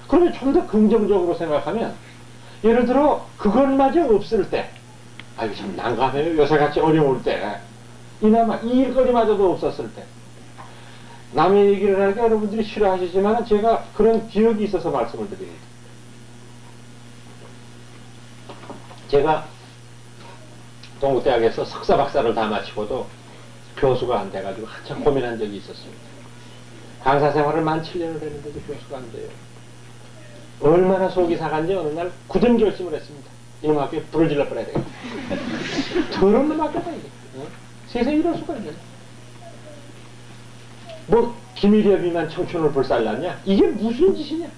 그러면 좀 더 긍정적으로 생각하면 예를 들어 그것마저 없을 때 이거 참 난감해요. 요새같이 어려울 때 이나마 이 일거리마저도 없었을 때 남의 얘기를 하니까 여러분들이 싫어하시지만 제가 그런 기억이 있어서 말씀을 드립니다. 제가 동국대학에서 석사 박사를 다 마치고도 교수가 안 돼가지고 한참 고민한 적이 있었습니다. 강사 생활을 만 7년을 했는데도 교수가 안 돼요. 얼마나 속이 상한지 어느 날 굳은 결심을 했습니다. 이놈 앞에 불을 질러 버려야 되겠다. 더러운 놈 앞에다 이게. 세상에 이럴 수가 있냐. 뭐 김일엽 미만 청춘을 불살랐냐? 이게 무슨 짓이냐?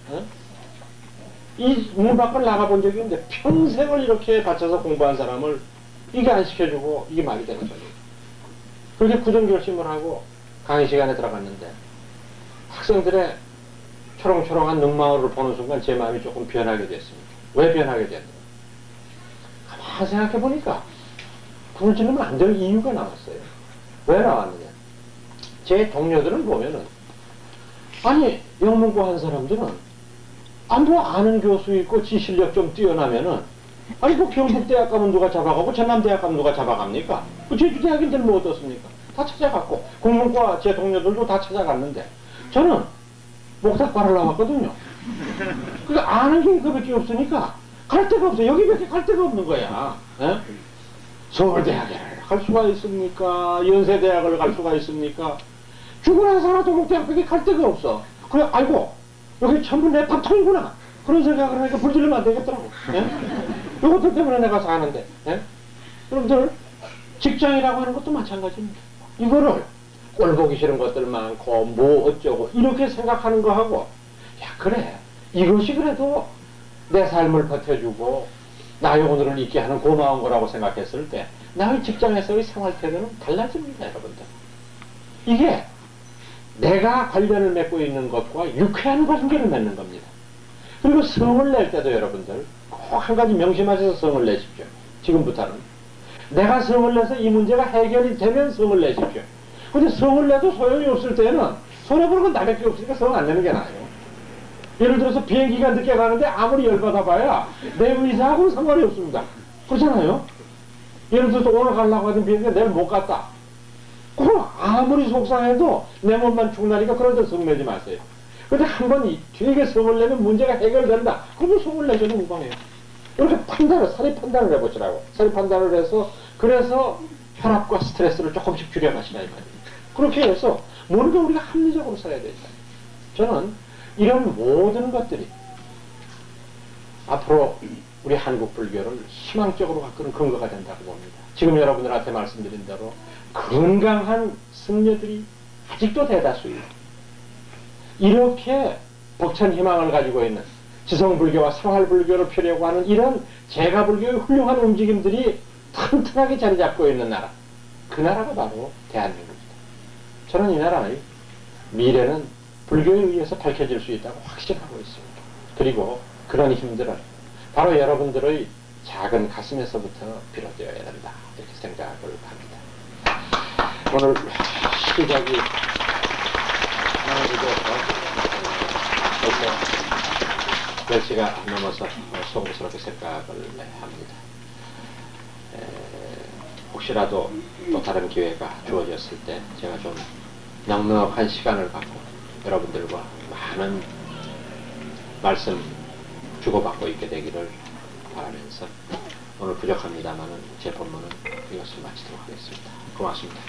이 문 밖을 나가본 적이 없는데 평생을 이렇게 바쳐서 공부한 사람을 이게 안 시켜주고 이게 말이 되는 거예요. 그렇게 구정 결심을 하고 강의 시간에 들어갔는데 학생들의 초롱초롱한 눈망울을 보는 순간 제 마음이 조금 변하게 됐습니다. 왜 변하게 됐나? 가만히 생각해 보니까 불을 지르면 안 될 이유가 나왔어요. 왜 나왔느냐? 제 동료들을 보면은, 아니 영문과 한 사람들은 뭐 아는 교수 있고 지 실력 좀 뛰어나면은, 아니 뭐 경북대학 가면 누가 잡아가고 전남대학 가면 누가 잡아갑니까? 제주대학인들 뭐 어떻습니까? 다 찾아갔고, 국문과 제 동료들도 다 찾아갔는데 저는 목탁과를 나왔거든요. 그러니까 아는 게 그밖에 없으니까 갈 데가 없어. 여기밖에 갈 데가 없는 거야. 에? 서울대학에 갈 수가 있습니까? 연세대학을 갈 수가 있습니까? 죽으나 살아 동국대학밖에 갈 데가 없어. 그래, 아이고 여기 전부 내 밥통이구나, 그런 생각을 하니까 불질르면 안 되겠더라고. 이것들 때문에 내가 사는데. 여러분들 직장이라고 하는 것도 마찬가지입니다. 이거를 꼴 보기 싫은 것들 많고 뭐 어쩌고 이렇게 생각하는 거하고, 야 그래 이것이 그래도 내 삶을 버텨주고 나의 오늘을 있게 하는 고마운 거라고 생각했을 때 나의 직장에서의 생활 태도는 달라집니다. 여러분들, 이게 내가 관련을 맺고 있는 것과 유쾌한 관계를 맺는 겁니다. 그리고 성을 낼 때도 여러분들 꼭 한 가지 명심하셔서 성을 내십시오. 지금부터는 내가 성을 내서 이 문제가 해결이 되면 성을 내십시오. 근데 성을 내도 소용이 없을 때는 손해보는 건 나밖에 없으니까 성 안 내는 게 나아요. 예를 들어서 비행기가 늦게 가는데 아무리 열받아 봐야 내 의사하고는 상관이 없습니다. 그렇잖아요. 예를 들어서 오늘 가려고 하던 비행기가 내일 못 갔다. 그럼 아무리 속상해도 내 몸만 죽나니까 그런 데 성 내지 마세요. 근데 한번 뒤에 성을 내면 문제가 해결된다. 그러면 성을 내줘도 무방해요. 이렇게 사리 판단을 해보시라고. 사리 판단을 해서, 그래서 혈압과 스트레스를 조금씩 줄여가시라 이 말입니다. 그렇게 해서 뭔가 우리가 합리적으로 써야 된다. 저는 이런 모든 것들이 앞으로 우리 한국 불교를 희망적으로 바꾸는 근거가 된다고 봅니다. 지금 여러분들한테 말씀드린 대로 건강한 승려들이 아직도 대다수예요. 이렇게 벅찬 희망을 가지고 있는 지성불교와 생활불교를 펴려고 하는 이런 제가불교의 훌륭한 움직임들이 튼튼하게 자리 잡고 있는 나라, 그 나라가 바로 대한민국입니다. 저는 이 나라의 미래는 불교에 의해서 밝혀질 수 있다고 확신하고 있습니다. 그리고 그런 힘들은 바로 여러분들의 작은 가슴에서부터 비롯되어야 된다, 이렇게 생각을 합니다. 오늘 시작이 벌써 10시가 넘어서 송구스럽게 생각을 합니다. 혹시라도 또 다른 기회가 주어졌을 때 제가 좀 넉넉한 시간을 갖고 여러분들과 많은 말씀 주고받고 있게 되기를 바라면서 오늘 부족합니다만은 제 법문은 이것을 마치도록 하겠습니다. 고맙습니다.